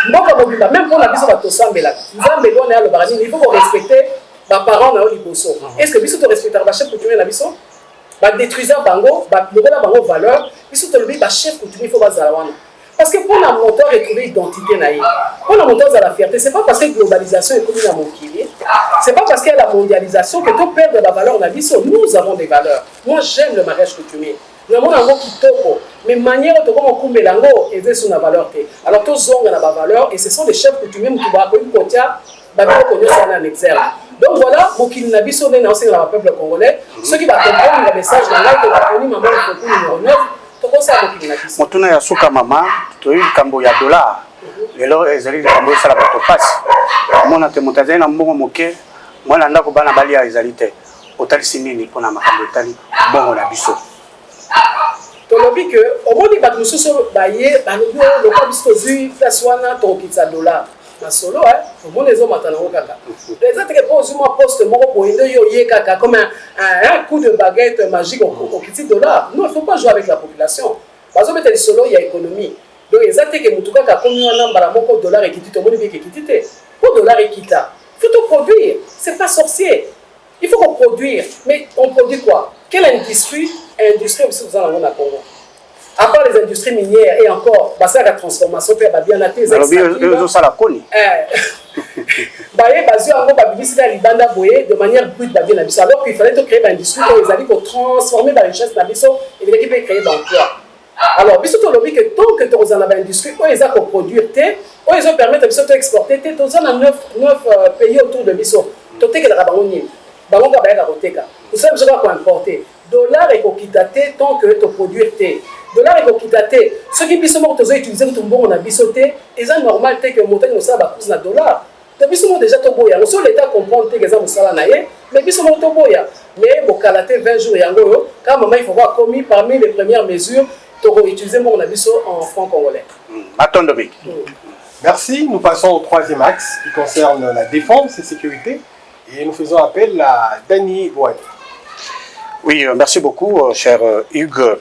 Même pour la biso, il faut respecter les parents. Est-ce que biso te respectera les chefs coutumiers na biso? Détruisant bango, bango valeur, biso te lever chef coutumier, il faut bazalawana. Parce que pour la moteur retrouver identité naïe, pour la moteur à la fierté, c'est pas parce que la globalisation est comme la monquille, c'est pas parce qu'il y a la mondialisation que tu perds de la valeur na biso. Nous avons des valeurs. Moi j'aime le mariage coutumier. Nous avons un mot qui toko, mais manière de comment on lango et sur la valeur. Alors tous ont la valeur et ce sont des chefs coutumiers qui vont accueillir Kotia, connaître ça en exergue. Donc voilà, Mokili Nabiso n'est dans le peuple congolais. Ceux qui vont comprendre le message dans l'aide de la famille, maman, le numéro 9, tout ça, Mokili Nabiso. Motuna ya suka mama, tu as eu le cambo ya dollar. Et là, ils allaient le cambo ça la bateau passe. Mon antémontazé na mbongo moke, moi landa ko bana bali ya ezalité. Otali simini pona makambo tali bongo na biso. Tolobi que au moins les mususu baye balobi le ko biso zu place wana to kitsa dollar. Na solo au moins les hommes attendent kaka. Les autres qui posent moi poste moko boyendo yo ye kaka comme un coup de baguette magique au kitsi dollar. Non, il faut pas jouer avec la population. Bazo mettre les solo il y a économie. Donc les autres qui mutuka ka komi wana mbala moko dollar et kitite moni bi kitite. Pour dollar et kita. Faut tout produire, c'est pas sorcier. Il faut qu'on produise, mais on produit quoi? Quelle industrie? Industrie aussi dans le Congo. À part les industries minières et encore, bah ça la transformation fait bien la thèse. Alors bien ça la connaît. De manière brute alors qu'il fallait créer une industrie où ils allaient transformer la richesse de la biso et l'équipe créer d'emploi. Alors, biso to lobby que tant que tu as une industrie où ils ont produire où ils ont permis de biso exporter tu as 9 pays autour de biso. Tu as que la rabonine. Bango ba ya koteka. Vous savez besoin quoi importer. Dollar et kokitaté tant que tu produire té. Dollar et kokitaté. Ceux qui biso mo tozo utiliser tout bon on a bisoté, et ça normal té que montagne no ça ba cause na dollar. Tu biso mo déjà to boya. No so l'état comprendre té que ça mo sala na ye, mais biso mo to boya. Mais bo kalaté 20 jours yango quand maman il faut voir commis parmi les premières mesures to utiliser mo on a biso en franc congolais. Attendez. Merci, nous passons au troisième axe qui concerne la défense et sécurité. Et nous faisons appel à Dany Boigny. Oui, merci beaucoup, cher Hugues.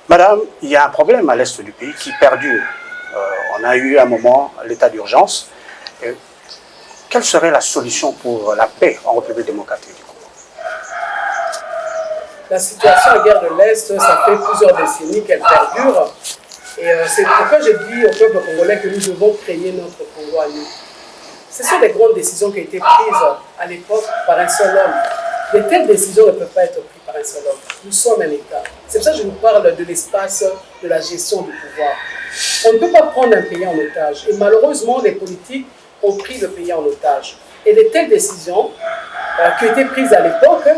Madame, il y a un problème à l'est du pays qui perdure. On a eu un moment l'état d'urgence. Quelle serait la solution pour la paix en République démocratique du Congo? La situation de guerre de l'Est, ça fait plusieurs décennies qu'elle perdure. Et c'est pourquoi je dis au peuple congolais que nous devons créer notre Congo à nous. Ce sont des grandes décisions qui ont été prises à l'époque par un seul homme. De telles décisions ne peuvent pas être prises par un seul homme. Nous sommes un État. C'est pour ça que je vous parle de l'espace de la gestion du pouvoir. On ne peut pas prendre un pays en otage. Et malheureusement, les politiques ont pris le pays en otage. Et de telles décisions qui ont été prises à l'époque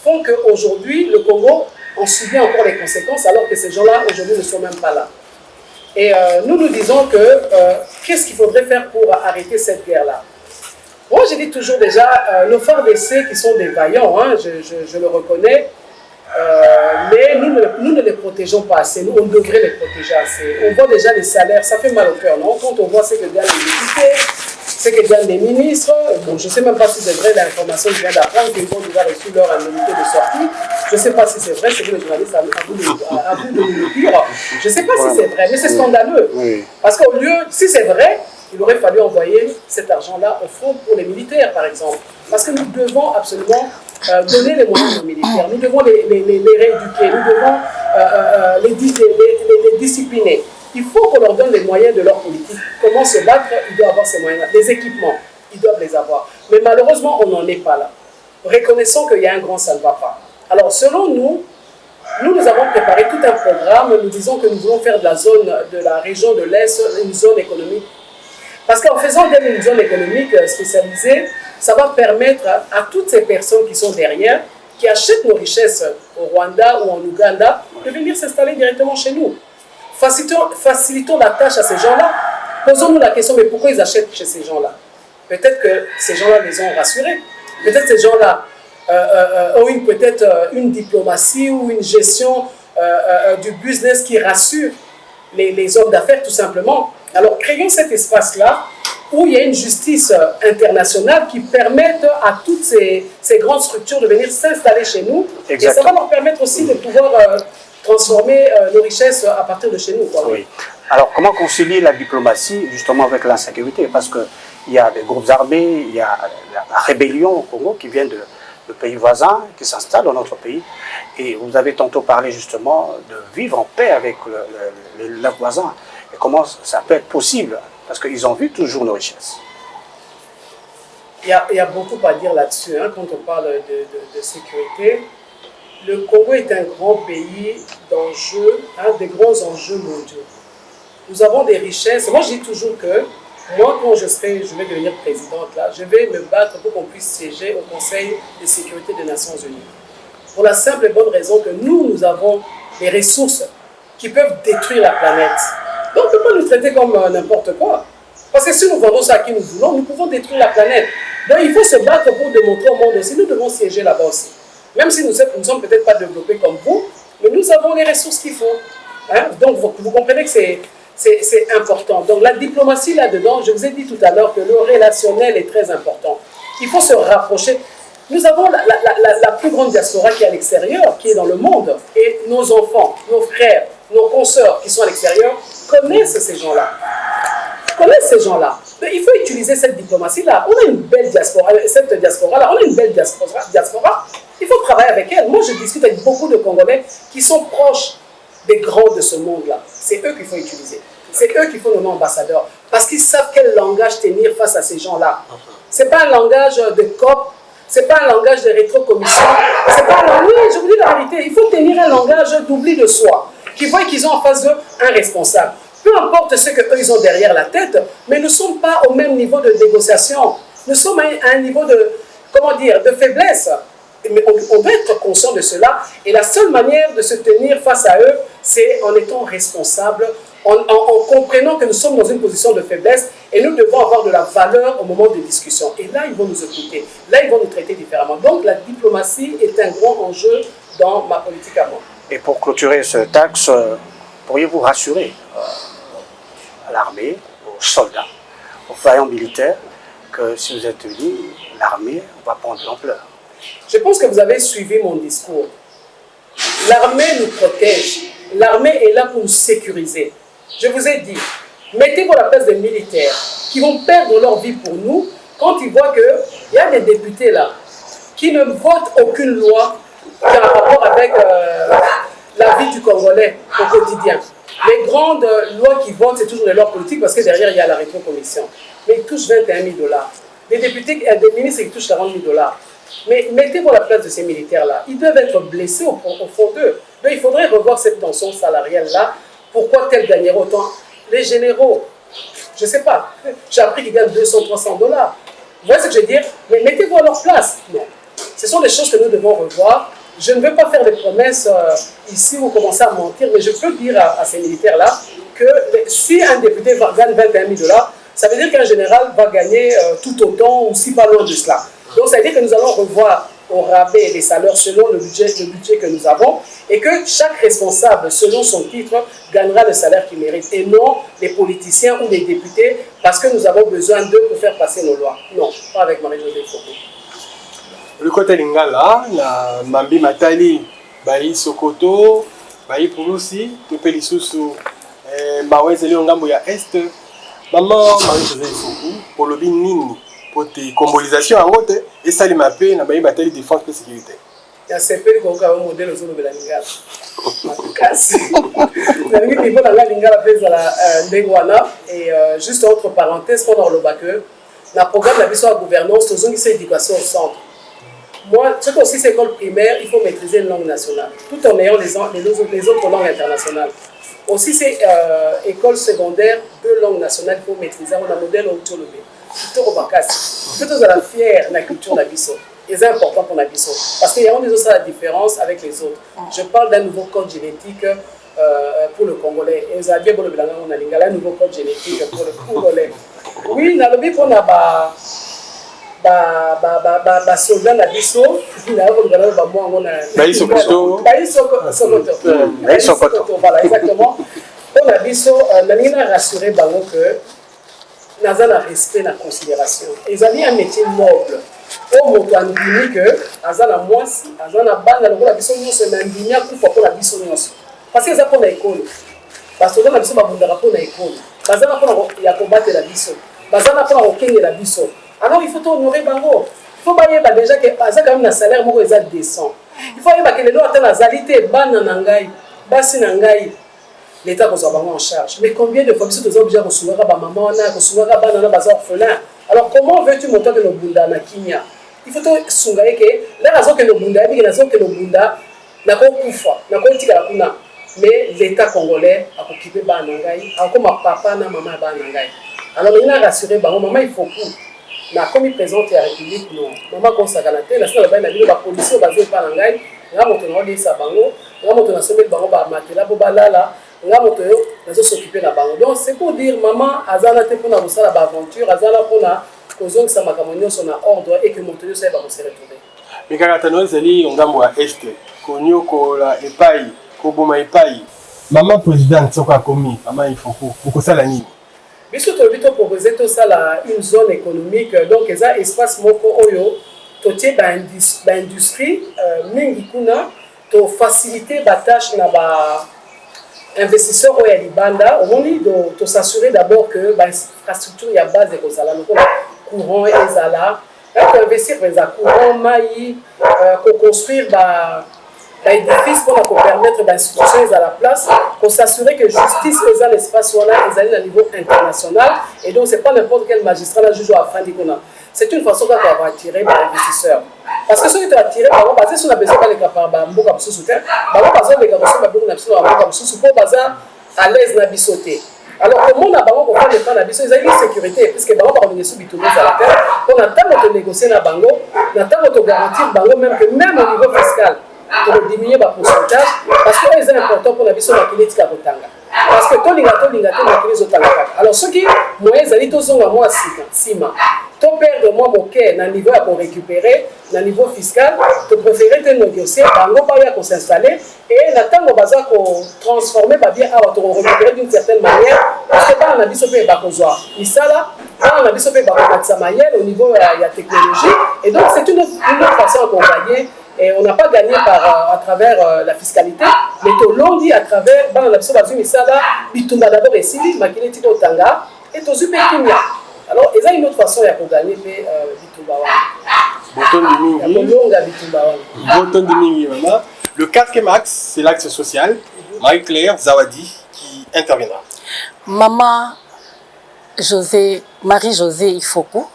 font qu'aujourd'hui, le Congo en subit encore les conséquences alors que ces gens-là, aujourd'hui, ne sont même pas là. Et nous nous disons que qu'est-ce qu'il faudrait faire pour arrêter cette guerre-là? Moi, je dis toujours déjà, nos FARDC qui sont des vaillants, hein, je le reconnais, mais nous ne les protégeons pas assez. Nous, on devrait les protéger assez. On voit déjà les salaires, ça fait mal au cœur, non? Quand on voit ce que gagnent les députés, ce que gagnent les ministres, bon, je ne sais même pas si c'est vrai l'information que je viens d'apprendre, qu'ils ont déjà reçu leur indemnité de sortie. Je ne sais pas si c'est vrai, c'est vous les journalistes, à vous de nous le dire. Je ne sais pas si c'est vrai, mais c'est scandaleux. Oui. Parce qu'au lieu, si c'est vrai, il aurait fallu envoyer cet argent-là au front pour les militaires, par exemple. Parce que nous devons absolument donner les moyens aux militaires. Nous devons les rééduquer, nous devons les discipliner. Il faut qu'on leur donne les moyens de leur politique. Comment se battre, ils doivent avoir ces moyens-là. Les équipements, ils doivent les avoir. Mais malheureusement, on n'en est pas là. Reconnaissons qu'il y a un grand ça ne va pas. Alors, selon nous, nous avons préparé tout un programme. Nous disons que nous voulons faire de la région de l'Est une zone économique. Parce qu'en faisant d'elle une zone économique spécialisée, ça va permettre à toutes ces personnes qui sont derrière, qui achètent nos richesses au Rwanda ou en Ouganda, de venir s'installer directement chez nous. Facilitons la tâche à ces gens-là. Posons-nous la question, mais pourquoi ils achètent chez ces gens-là? Peut-être que ces gens-là les ont rassurés. Peut-être que ces gens-là ont une diplomatie ou une gestion du business qui rassure les hommes d'affaires, tout simplement. Alors, créons cet espace-là où il y a une justice internationale qui permette à toutes ces grandes structures de venir s'installer chez nous. Exactement. Et ça va leur permettre aussi de pouvoir transformer nos richesses à partir de chez nous. Quoi. Oui. Alors, comment concilier la diplomatie justement avec l'insécurité? Parce qu'il y a des groupes armés, il y a la rébellion au Congo qui vient de pays voisins, qui s'installe dans notre pays. Et vous avez tantôt parlé justement de vivre en paix avec leurs voisins. Et comment ça peut être possible? Parce qu'ils ont vu toujours nos richesses. Il y a beaucoup à dire là-dessus, hein, quand on parle de sécurité. Le Congo est un grand pays d'enjeux, des grands enjeux mondiaux. Nous avons des richesses. Moi, je dis toujours que moi, quand je vais devenir présidente, là, je vais me battre pour qu'on puisse siéger au Conseil de sécurité des Nations Unies. Pour la simple et bonne raison que nous avons des ressources qui peuvent détruire la planète. Donc, on ne peut pas nous traiter comme n'importe quoi. Parce que si nous vendons ça à qui nous voulons, nous pouvons détruire la planète. Donc, il faut se battre pour démontrer au monde aussi. Nous devons siéger là-bas aussi. Même si nous ne sommes peut-être pas développés comme vous, mais nous avons les ressources qu'il faut. Hein? Donc, vous comprenez que c'est important. Donc, la diplomatie là-dedans, je vous ai dit tout à l'heure que le relationnel est très important. Il faut se rapprocher. Nous avons la plus grande diaspora qui est à l'extérieur, qui est dans le monde. Et nos enfants, nos frères, nos consoeurs qui sont à l'extérieur connaissent ces gens-là. Il faut utiliser cette diplomatie-là. On a une belle diaspora, cette diaspora-là, on a une belle diaspora. Il faut travailler avec elle. Moi, je discute avec beaucoup de Congolais qui sont proches des grands de ce monde-là. C'est eux qu'il faut utiliser. C'est eux qu'il faut nommer ambassadeurs. Parce qu'ils savent quel langage tenir face à ces gens-là. Ce n'est pas un langage de COP, ce n'est pas un langage de rétrocommission. C'est pas un langage, oui, je vous dis la vérité, il faut tenir un langage d'oubli de soi, qui voient qu'ils ont en face d'eux un responsable. Peu importe ce qu'eux ils ont derrière la tête, mais nous ne sommes pas au même niveau de négociation. Nous sommes à un niveau de faiblesse. Mais on doit être conscient de cela. Et la seule manière de se tenir face à eux, c'est en étant responsable, en comprenant que nous sommes dans une position de faiblesse et nous devons avoir de la valeur au moment des discussions. Et là, ils vont nous écouter. Là, ils vont nous traiter différemment. Donc, la diplomatie est un grand enjeu dans ma politique à moi. Et pour clôturer ce texte, pourriez-vous rassurer à l'armée, aux soldats, aux vaillants militaires, que si vous êtes unis, l'armée va prendre de l'ampleur? Je pense que vous avez suivi mon discours. L'armée nous protège. L'armée est là pour nous sécuriser. Je vous ai dit, mettez-vous à la place des militaires qui vont perdre leur vie pour nous quand ils voient qu'il y a des députés là qui ne votent aucune loi qui a un rapport avec la vie du Congolais au quotidien. Les grandes lois qui votent, c'est toujours les lois politiques parce que derrière, il y a la rétrocommission. Mais ils touchent 21 000 $. Des députés, des ministres qui touchent 40 000 $. Mais mettez-vous à la place de ces militaires-là. Ils doivent être blessés au fond d'eux. Donc il faudrait revoir cette tension salariale-là. Pourquoi tel gagner autant? Les généraux, je ne sais pas. J'ai appris qu'ils gagnent 200, 300 $. Vous voyez ce que je veux dire? Mais mettez-vous à leur place. Non. Ce sont des choses que nous devons revoir. Je ne veux pas faire des promesses ici où commencer à mentir, mais je peux dire à ces militaires-là que si un député gagne 21 000 $, ça veut dire qu'un général va gagner tout autant ou si pas loin de cela. Donc ça veut dire que nous allons revoir au rabais les salaires selon le budget que nous avons et que chaque responsable, selon son titre, gagnera le salaire qu'il mérite et non les politiciens ou les députés parce que nous avons besoin d'eux pour faire passer nos lois. Non, pas avec Marie-Josée Foko. Le côté lingala, na Mambi Matali, Bayi Sokoto, Bayi Pulusi, Topeli Susu, Bawezeli Ongambo ya Est, Maman Marie-Josée Foko, pour le nini, pour tes combolisation en route, et ça les mappé, na Bayi Matali défense et sécurité. Il y a ces pays qui ont un modèle aux zones de la lingala. Le niveau de la lingala pèse à la Ndengwana, et juste entre parenthèses, pendant le bac, le programme de la mission à gouvernance, nous avons une éducation au centre. Moi, ce aussi c'est école primaire, il faut maîtriser une langue nationale, tout en ayant les autres langues internationales. Aussi, c'est école secondaire, 2 langues nationales, il faut maîtriser. On a un modèle au Tcholobe. Tout au Bakassi. Tout à la fière de la culture d'Abisso. Et c'est important pour l'Abisso. Parce qu'il y a des la différence avec les autres. Je parle d'un nouveau code génétique pour le Congolais. Et vous avez bien beau le Belanga, on a un nouveau code génétique pour le Congolais. Oui, dans le but qu'on a soldat na biso na ngala ba moi on a Bayi Sokoto voilà exactement on a biso na nina rassurer bango que naza na respect na considération ezali un métier noble o moto andimi que azana mwasi azana bana lokola biso nyonso na ndimi akufa pour la biso nyonso parce que ça pour na école parce que na biso babundaka pour na école bazana pour ya combattre la biso bazana pour okenge la biso. Alors il faut honorer Bango. Il faut pas déjà que ça quand même un salaire moko est décent. Il faut que les lois la qualité bana nangai, basi nangai. L'État vous a en charge. Mais combien de fois que tu es obligé de recevoir ba maman na, recevoir bana na bazar orphelin. Alors comment veux-tu monter que le bunda na kinya? Il faut que sungaye que la raison que le bunda, et la raison que le bunda na ko kufa, na ko tika kuna. Mais l'État congolais a occupé bana nangai, a comme papa na maman bana nangai. Alors il a rassuré Bango maman il faut pour na comme présidente de la République non maman consacrée la salle na bino ba policier basé par ngai nga moto na oli sa bango nga moto na sommet bango ba matela bo balala nga moto yo nazo s'occuper na bango donc c'est pour dire maman azana te pour na bosala ba aventure azana pour na kozong sa makamonyo son ordre et que moto yo sa ba se retrouver mais kaka no zali ngambo ya Est konyo ko la epai ko boma epai maman présidente soka komi maman il faut ko sala nini. Biso tolobito proposer tout ça là une zone économique donc eza espace moko oyo totie ba industrie mingi kuna to faciliter ba tâche na ba investisseurs oyo ya libanda omoni to s'assurer d'abord que ba infrastructure ya base ekozala lokola courant ezala to investir dans courant mai ko construire ba édifice pour permettre d'institutions à la place, pour s'assurer que justice est dans l'espace où on a à niveau international. Et donc, ce n'est pas n'importe quel magistrat là juge à fin d'Ikona. C'est une façon qu'on va attirer les investisseurs. Parce que ceux qui sont attirés, parce que si on a besoin de les capables, beaucoup de soutien, on a besoin de les capables, beaucoup de soutien, pour bazar à l'aise na bisoté. Alors, comment on a besoin pour faire des plans d'habitude, ils ont une sécurité, puisque on va revenir sous bitoumés à la terre, on attend de négocier la bango, on attend de garantir bango, même au niveau fiscal. Pour diminuer le pourcentage parce que c'est important pour la vie sur la kinétique à Botanga. Parce que tout le monde la kinétique à alors ceux qui moyens allaient tous en moi sima ton père de moi mon cœur dans niveau à récupérer dans niveau fiscal tu préférais te négocier bango pas ya qu'on s'installer et l'attendre bazar qu'on transformer pas bien à récupérer d'une certaine manière parce que pas on a dit ce peut pas causoir mais ça là on a dit ce peut pas ça manière au niveau il y a technologie et donc c'est une autre façon qu'on gagner. Et on n'a pas gagné à travers la fiscalité, mais tout le monde dit à travers Bitumba d'abord ici, Makine Tiko Tanga, et Tozu Pekimia. Alors, il y a une autre façon pour gagner Bitumba. Le quatrième axe, c'est l'axe social. Marie-Claire Zawadi qui interviendra. Marie-Josée Ifoku,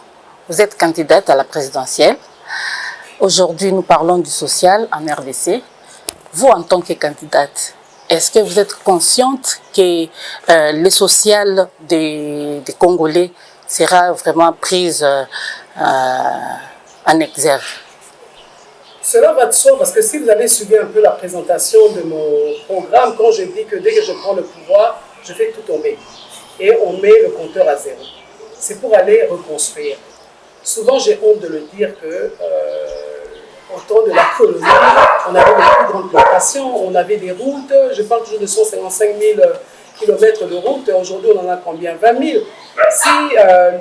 vous êtes candidate à la présidentielle. Aujourd'hui, nous parlons du social en RDC. Vous, en tant que candidate, est-ce que vous êtes consciente que le social des Congolais sera vraiment pris en exergue? Cela va de soi parce que si vous avez suivi un peu la présentation de mon programme, quand je dis que dès que je prends le pouvoir, je fais tout tomber. Et on met le compteur à zéro. c'est pour aller reconstruire. Souvent, j'ai honte de le dire que au temps de la colonie, on avait de plus grandes plantations, on avait des routes, je parle toujours de 155 000 km de route, aujourd'hui on en a combien? 20 000. Si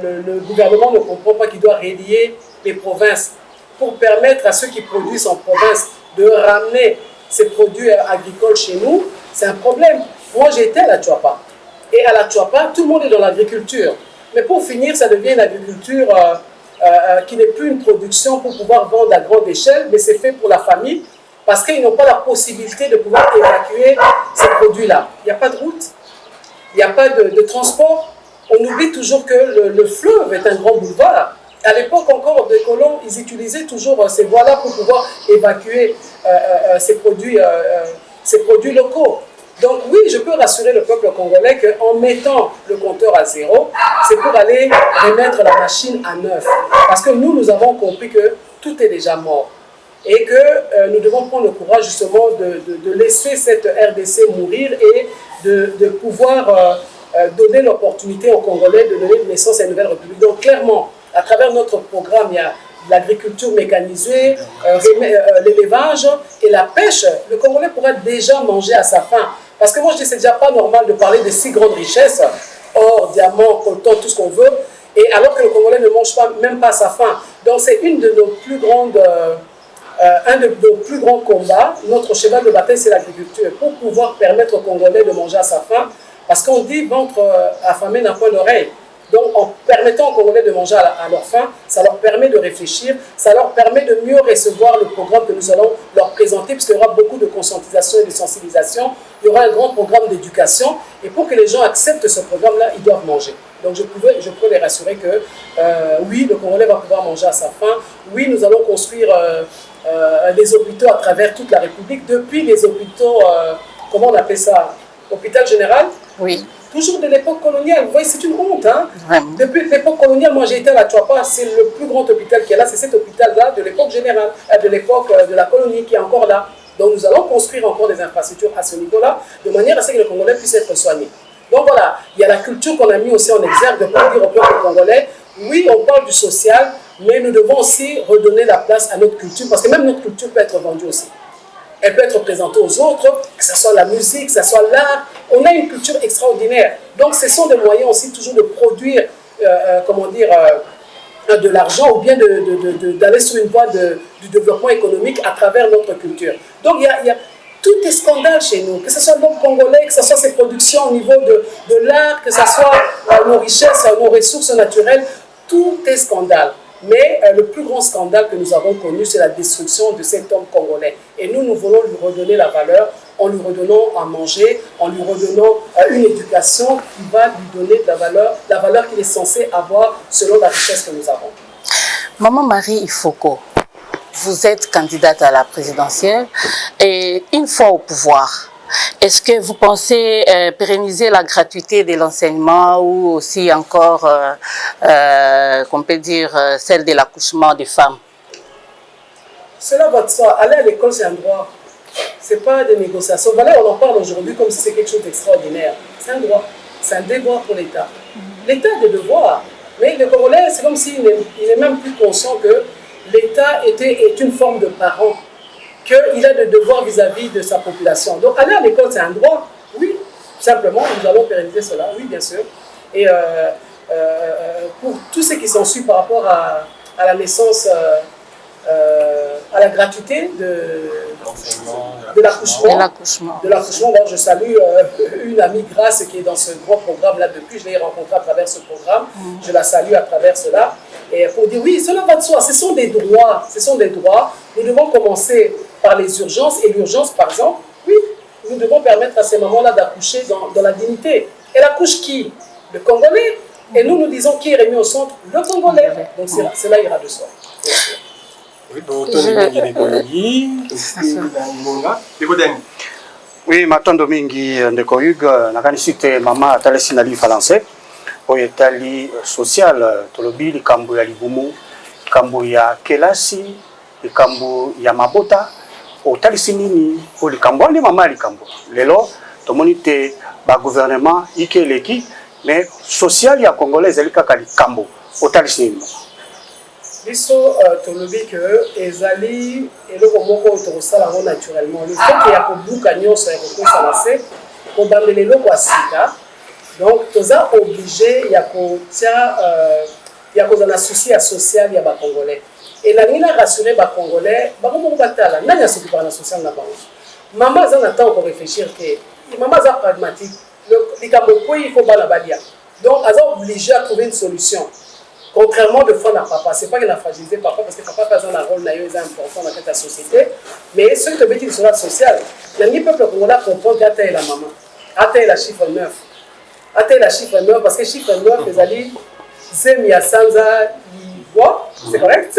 le gouvernement ne comprend pas qu'il doit relier les provinces pour permettre à ceux qui produisent en province de ramener ces produits agricoles chez nous, c'est un problème. Moi j'ai été à la Tchouapa, et à la Tchouapa, tout le monde est dans l'agriculture. Mais pour finir, ça devient une agriculture qui n'est plus une production pour pouvoir vendre à grande échelle, mais c'est fait pour la famille, parce qu'ils n'ont pas la possibilité de pouvoir évacuer ces produits-là. Il n'y a pas de route, il n'y a pas de transport. On oublie toujours que le fleuve est un grand boulevard. À l'époque encore des colons, ils utilisaient toujours ces voies-là pour pouvoir évacuer ces produits locaux. Donc oui, je peux rassurer le peuple congolais qu'en mettant le compteur à zéro, c'est pour aller remettre la machine à neuf. Parce que nous avons compris que tout est déjà mort. Et que nous devons prendre le courage justement de laisser cette RDC mourir et de pouvoir donner l'opportunité aux Congolais de donner naissance à une nouvelle république. Donc clairement, à travers notre programme, il y a l'agriculture mécanisée, l'élevage et la pêche. Le Congolais pourra déjà manger à sa faim. Parce que moi, je dis que c'est déjà pas normal de parler de si grandes richesses, or, diamants, coltan, tout ce qu'on veut, et alors que le Congolais ne mange pas, même pas à sa faim. Donc c'est une de nos plus grandes... un de nos plus grands combats, notre cheval de bataille, c'est l'agriculture, pour pouvoir permettre aux Congolais de manger à sa faim, parce qu'on dit ventre affamé n'a point d'oreille. Donc en permettant aux Congolais de manger à leur faim, ça leur permet de réfléchir, ça leur permet de mieux recevoir le programme que nous allons leur présenter, puisqu'il y aura beaucoup de conscientisation et de sensibilisation, il y aura un grand programme d'éducation, et pour que les gens acceptent ce programme-là, ils doivent manger. Donc je peux les rassurer que oui, le Congolais va pouvoir manger à sa faim, oui, nous allons construire des hôpitaux à travers toute la République, depuis les hôpitaux, comment on appelle ça, hôpital général. Oui. Toujours de l'époque coloniale. Vous voyez, c'est une honte. Hein? Depuis l'époque coloniale, moi j'ai été à la Tchouapa, c'est le plus grand hôpital qui est là, c'est cet hôpital-là de l'époque générale, de l'époque de la colonie qui est encore là. Donc nous allons construire encore des infrastructures à ce niveau-là, de manière à ce que le Congolais puisse être soigné. Donc voilà, il y a la culture qu'on a mis aussi en exergue, de pas dire au peuple congolais, oui, on parle du social, mais nous devons aussi redonner la place à notre culture, parce que même notre culture peut être vendue aussi. Elle peut être présentée aux autres, que ce soit la musique, que ce soit l'art. On a une culture extraordinaire. Donc ce sont des moyens aussi toujours de produire, de l'argent, ou bien d'aller sur une voie du développement économique à travers notre culture. Donc il y a tout est scandale chez nous, que ce soit l'homme congolais, que ce soit ses productions au niveau de l'art, que ce soit nos richesses, nos ressources naturelles, tout est scandale. Mais le plus grand scandale que nous avons connu, c'est la destruction de cet homme congolais. Et nous voulons lui redonner la valeur, en lui redonnant à manger, en lui redonnant une éducation qui va lui donner de la valeur qu'il est censé avoir selon la richesse que nous avons. Maman Marie Ifoko, vous êtes candidate à la présidentielle et une fois au pouvoir, est-ce que vous pensez pérenniser la gratuité de l'enseignement ou aussi encore, qu'on peut dire, celle de l'accouchement des femmes? Cela va de soi. Aller à l'école, c'est un droit. Ce n'est pas des négociations. Voilà, on en parle aujourd'hui comme si c'est quelque chose d'extraordinaire. C'est un droit. C'est un devoir pour l'État. L'État a des devoirs. Mais le Congolais, c'est comme s'il n'est même plus conscient que l'État est une forme de parent, qu'il a des devoirs vis-à-vis de sa population. Donc aller à l'école, c'est un droit. Oui, simplement, nous allons pérenniser cela, oui, bien sûr. Et pour tous ceux qui sont suivis par rapport à la naissance, à la gratuité de l'accouchement. D'ailleurs, je salue une amie Grâce qui est dans ce grand programme-là depuis. Je l'ai rencontrée à travers ce programme. Je la salue à travers cela. Et pour dire, oui, cela va de soi. Ce sont des droits. Ce sont des droits. Nous devons commencer par les urgences. Et l'urgence, par exemple, oui, nous devons permettre à ces mamans-là d'accoucher dans la dignité. Elle accouche qui? Le Congolais. Et nous disons qui est remis au centre? Le Congolais. Donc cela ira de soi. Oui, matondo mingi ndeko Hugues nakanisi te mama atalesi na lifa lancé oyo etali social tolobi likambo ya libumu, likambo ya kelasi, likambo ya mabota otalisi nini o likambo ali mama likambo lelo tomoni te ba gouvernement ikeleki mais social ya congolais ezali kaka likambo otalisi nini biso tolobi que ezali eloko moko tokosala yango naturellement le fait ya kobuka nyonso ya kokosala se kobandela eloko ya sika donc toza obligé ya kotia ya kozala souci ya social ya bacongolais elangi na rassurer bacongolais bango moko batala nani asokipaka na social na bango mama aza na temps koréfléchir te mama aza pragmatique likambo ekweyi il faut bana balia donc aza obligé à trouver une solution. Contrairement de fois à papa, c'est pas qu'il a fragilisé papa parce que papa a un rôle important dans la société, mais ceux qui ont sur la sociale, le peuple congolais comprend qu'Atta la maman, Atta la chiffre 9. Atta la chiffre 9 parce que chiffre 9, les alliés, Zemia Sanza Libois, c'est correct?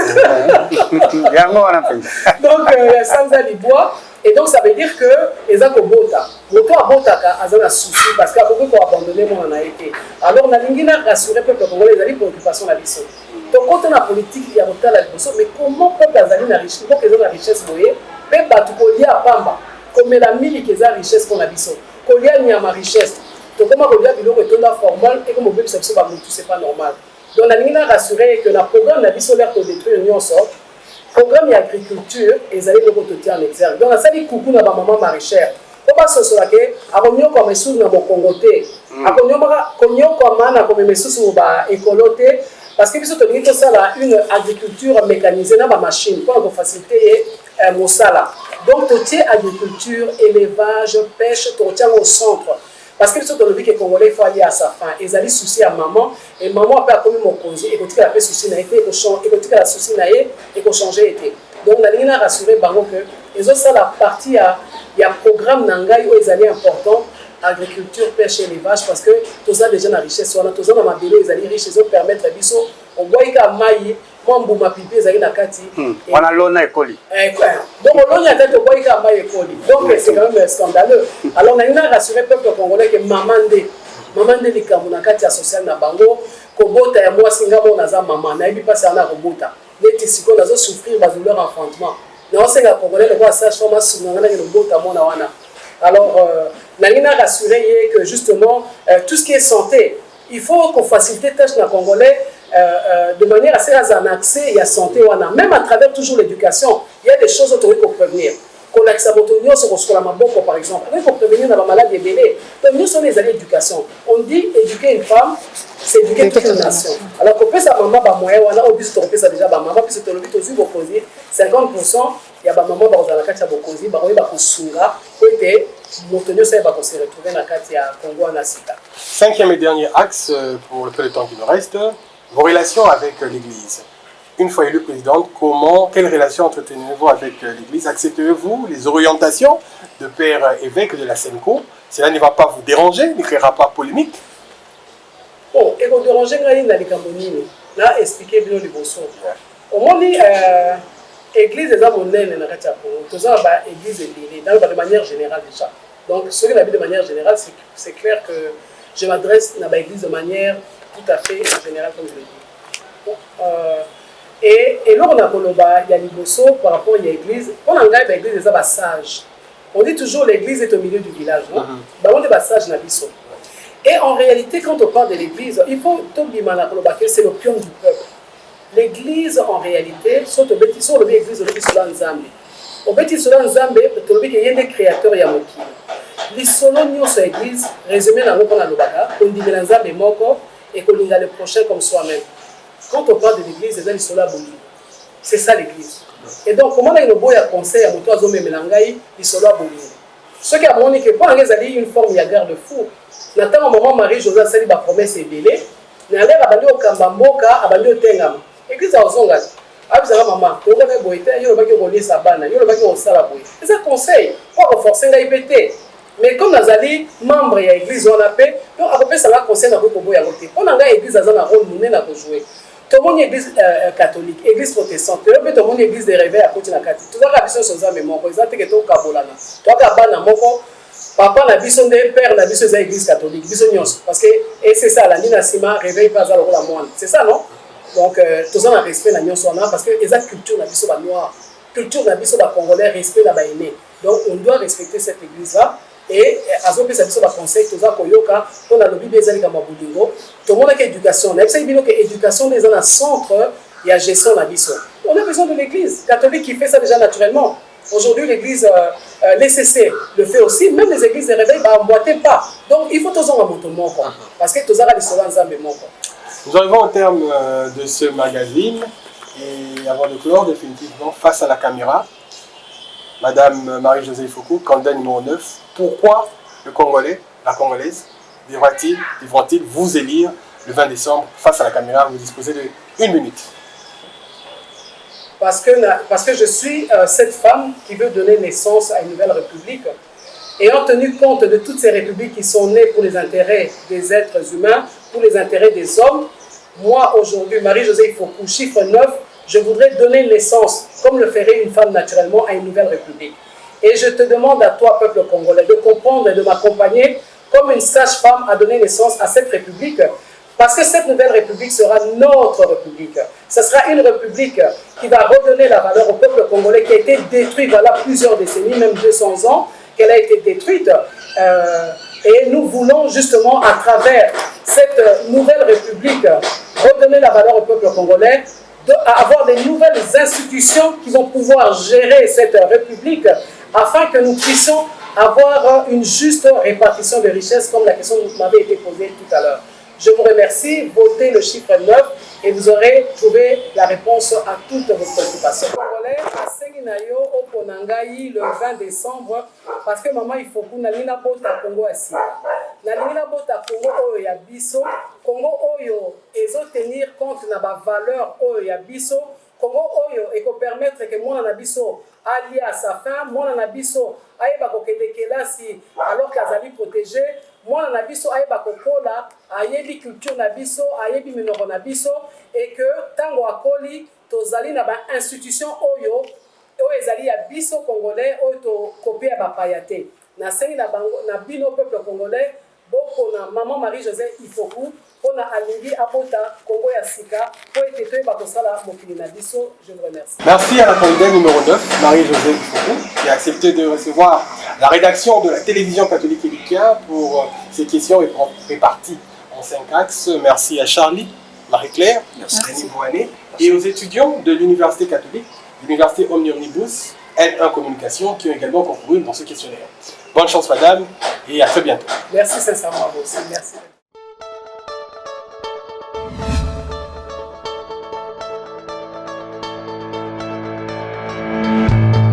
Donc, Sanza Libois. Et donc ça veut dire que les gens qui bota, l'auto a botaka a un souci parce qu'à beaucoup pour abandonner mon en a été. Alors on a l'ingénieur rassuré le peuple congolais les préoccupations la mission. Donc quand on a politique il y a autant la mission, mais comment peuple azali na richesse, comment qu'ils ont la richesse voyez, même pas tout collier à Pamba, comme la mille qui a richesse qu'on a mission, collier n'y a ma richesse. Donc comment collier à bilo retourne formal et comme on veut que ça va tout c'est pas normal. Donc on a l'ingénieur rassuré que la programme la mission l'air de détruire l'union sort. Programme d'agriculture et les alliés de côté en exergue. Donc, ça dit coucou à ma maman maraîchère. Pourquoi ce soit que, à combien comme mes sous dans mon congoté, à combien comme man, comme mes sous sur ma écoloté, parce que puis tout ça là une agriculture mécanisée dans ma machine pour faciliter mon salaire. Donc, tout est agriculture, élevage, pêche, tout tient au centre. Parce que les autres que les Congolais il faut aller à sa fin. Ils allaient soucier à maman et maman a commis mon congé et quand il a fait souci n'a été et quand il a souci n'a été et qu'on changeait été. Donc la ligne a rassuré Bango que les autres ça la partie il y a programme Nangai où ils allaient important agriculture pêche et élevage parce que tout ça déjà la richesse on a tout ça dans ma ville ils allaient riches ils ont permettre biso on voit qu'il y a maï mambo mapipi ils allaient na kati on a l'ona école donc on a tête on voit qu'il y a maï école donc c'est quand même scandaleux alors on a rassuré peuple congolais que maman de likambo na kati ya social na bango kobota ya mwasi ngamo na za maman na yebi pasi ana kobota neti siko nazo souffrir ba douleur enfantement na osenga congolais le quoi sage forme sunanga na kobota mona wana alors Nalina rassuré que justement tout ce qui est santé il faut qu'on facilite les tâches dans congolais de manière assez un accès à santé même à travers toujours l'éducation il y a des choses autour pour prévenir qu'on a que ça sur la maboko par exemple pour prévenir la maladie bébé donc nous sommes les années d'éducation on dit éduquer une femme c'est éduquer toute une nation alors qu'on peut ça maman ba moyen on a obligé de ça déjà ba maman puis c'est le but aussi opposé 50% il y a ba maman ba za la kati ya bokozi ba ba kosunga ko ete motonyo ça va se retrouver na kati ya Congo na sika. Cinquième et dernier axe pour le peu de temps qui nous reste, vos relations avec l'Église. Une fois élu présidente, quelle relation entretenez-vous avec l'Église? Acceptez-vous les orientations de père évêque de la Senko? Cela ne va pas vous déranger, ne créera pas polémique? Bon, et vous dérangez dans les Cambonines. Là, expliquez bien le bon son. Au moins, l'Église est mon aile dans le Congo. Tout ça, l'Église est de manière générale déjà. Donc, ce que l'habit de manière générale, c'est clair que je m'adresse à l'Église de manière tout à fait générale, comme je l'ai dit. Bon, et là, on a il y a l'Ibosso par rapport à l'Église. On a l'Église des sages. On dit toujours l'Église est au milieu du village. On dit sage na biso. Et en réalité, quand on parle de l'Église, il faut que c'est l'opium du peuple. L'Église, en réalité, sur l'Église, au Beti Solan Nzambe, il y a des créateurs Yamoki. Les solons sur l'Église, résumé dans le plan de on dit que Nzambe est mort et qu'on a le prochain comme soi-même. Quand on parle de l'Église, c'est ça l'Église. Et donc, comment on a un conseil à Moto Azome Melangai, les soldats Boulin. Ce qui a montré que pour une forme de garde-fou, Nathan, au moment Marie-Josée Sali, la promesse est belée, mais elle a abandonné au Kambamboka, abandonné au Tengam. L'église a osé abusera maman, tu vas faire boiter, il y a le relier sa banane, il y a le au salaboui. C'est un conseil pour renforcer l'IPT. Mais comme nous allons membres de l'église, on a fait, donc à peu près ça va conseiller pour boire à côté. On a une église dans un rôle monnaie à jouer. Tout le monde est église catholique, église protestante, tout le monde est église de réveil à côté de la catholique. Tout le monde a besoin de choses à mémoire. Par exemple, que tu as Kabolana, tu as Kabana Moko, papa n'a besoin de père n'a besoin de l'église catholique, besoin parce que et c'est ça la Nina Sima réveille pas à la moine. C'est ça non? Donc tout ça on respect la Nyon Sona parce que les actes culture n'a besoin de noir, culture n'a besoin de congolais respect la baïné. Donc on doit respecter cette église là et azopesa biso baconseil toza koyoka mpona lobi mpe ezali kama bolingo tomonaki éducation nayebisaki bino ke éducation nde eza na centre ya gestion na biso. On a besoin de l'église catholique qui fait ça déjà naturellement. Aujourd'hui, l'église l'ECC le fait aussi, même les églises de réveil ne emboîtent pas. Donc il faut tous en monter mon quoi, parce que tous les soldats en mon quoi. Nous arrivons au terme de ce magazine et avant de clore définitivement face à la caméra, Madame Marie-Josée Ifoukou, candidat numéro 9, pourquoi le Congolais, la Congolaise, devront-ils vous élire le 20 décembre face à la caméra? Vous disposez de 1 minute. Parce que je suis cette femme qui veut donner naissance à une nouvelle république. Ayant tenu compte de toutes ces républiques qui sont nées pour les intérêts des êtres humains, pour les intérêts des hommes, moi aujourd'hui, Marie-Josée Ifoukou, chiffre 9, je voudrais donner naissance, comme le ferait une femme naturellement, à une nouvelle république. Et je te demande à toi, peuple congolais, de comprendre et de m'accompagner comme une sage-femme à donner naissance à cette république. Parce que cette nouvelle république sera notre république. Ce sera une république qui va redonner la valeur au peuple congolais qui a été détruit voilà plusieurs décennies, même 200 ans, qu'elle a été détruite. Et nous voulons justement, à travers cette nouvelle république, redonner la valeur au peuple congolais, avoir des nouvelles institutions qui vont pouvoir gérer cette république afin que nous puissions avoir une juste répartition de richesses comme la question m'avait été posée tout à l'heure. Je vous remercie, votez le chiffre 9 et vous aurez trouvé la réponse à toutes vos préoccupations. Congolais, le 20 décembre, parce que maman, il faut qu'on ait Congo assis. Nalingina bota Congo oyo ya biso, Congo oyo ezo tenir compte na ba valeur oyo ya biso, Congo oyo eko permettre que mwana na biso allié à sa fin, mwana na biso ayeba kokende kelasi alors qu'azali protégé, mwana na biso ayeba kokola, ayebi culture na biso, ayebi minoko na biso, et que tango akoli tozali na ba institution oyo ezali ya biso congolais oyo to copier ba payate. Na sengi na bango na bino peuple congolais. Beaucoup na maman Marie-Josée Ifoukou, on a alingi abota Congo ya Sika, pour être tué par Kosala Mokilina Bisso. Je vous remercie. Merci à la candidate numéro 9, Marie-Josée Ifoukou, qui a accepté de recevoir la rédaction de la télévision catholique éducaire pour ces questions réparties en 5 axes. Merci à Charlie, Marie-Claire, Rémi Bouané, et aux étudiants de l'Université catholique, l'Université Omnibus, L1 Communication, qui ont également concouru dans ce questionnaire. Bonne chance, madame, et à très bientôt. Merci sincèrement à vous aussi. Merci.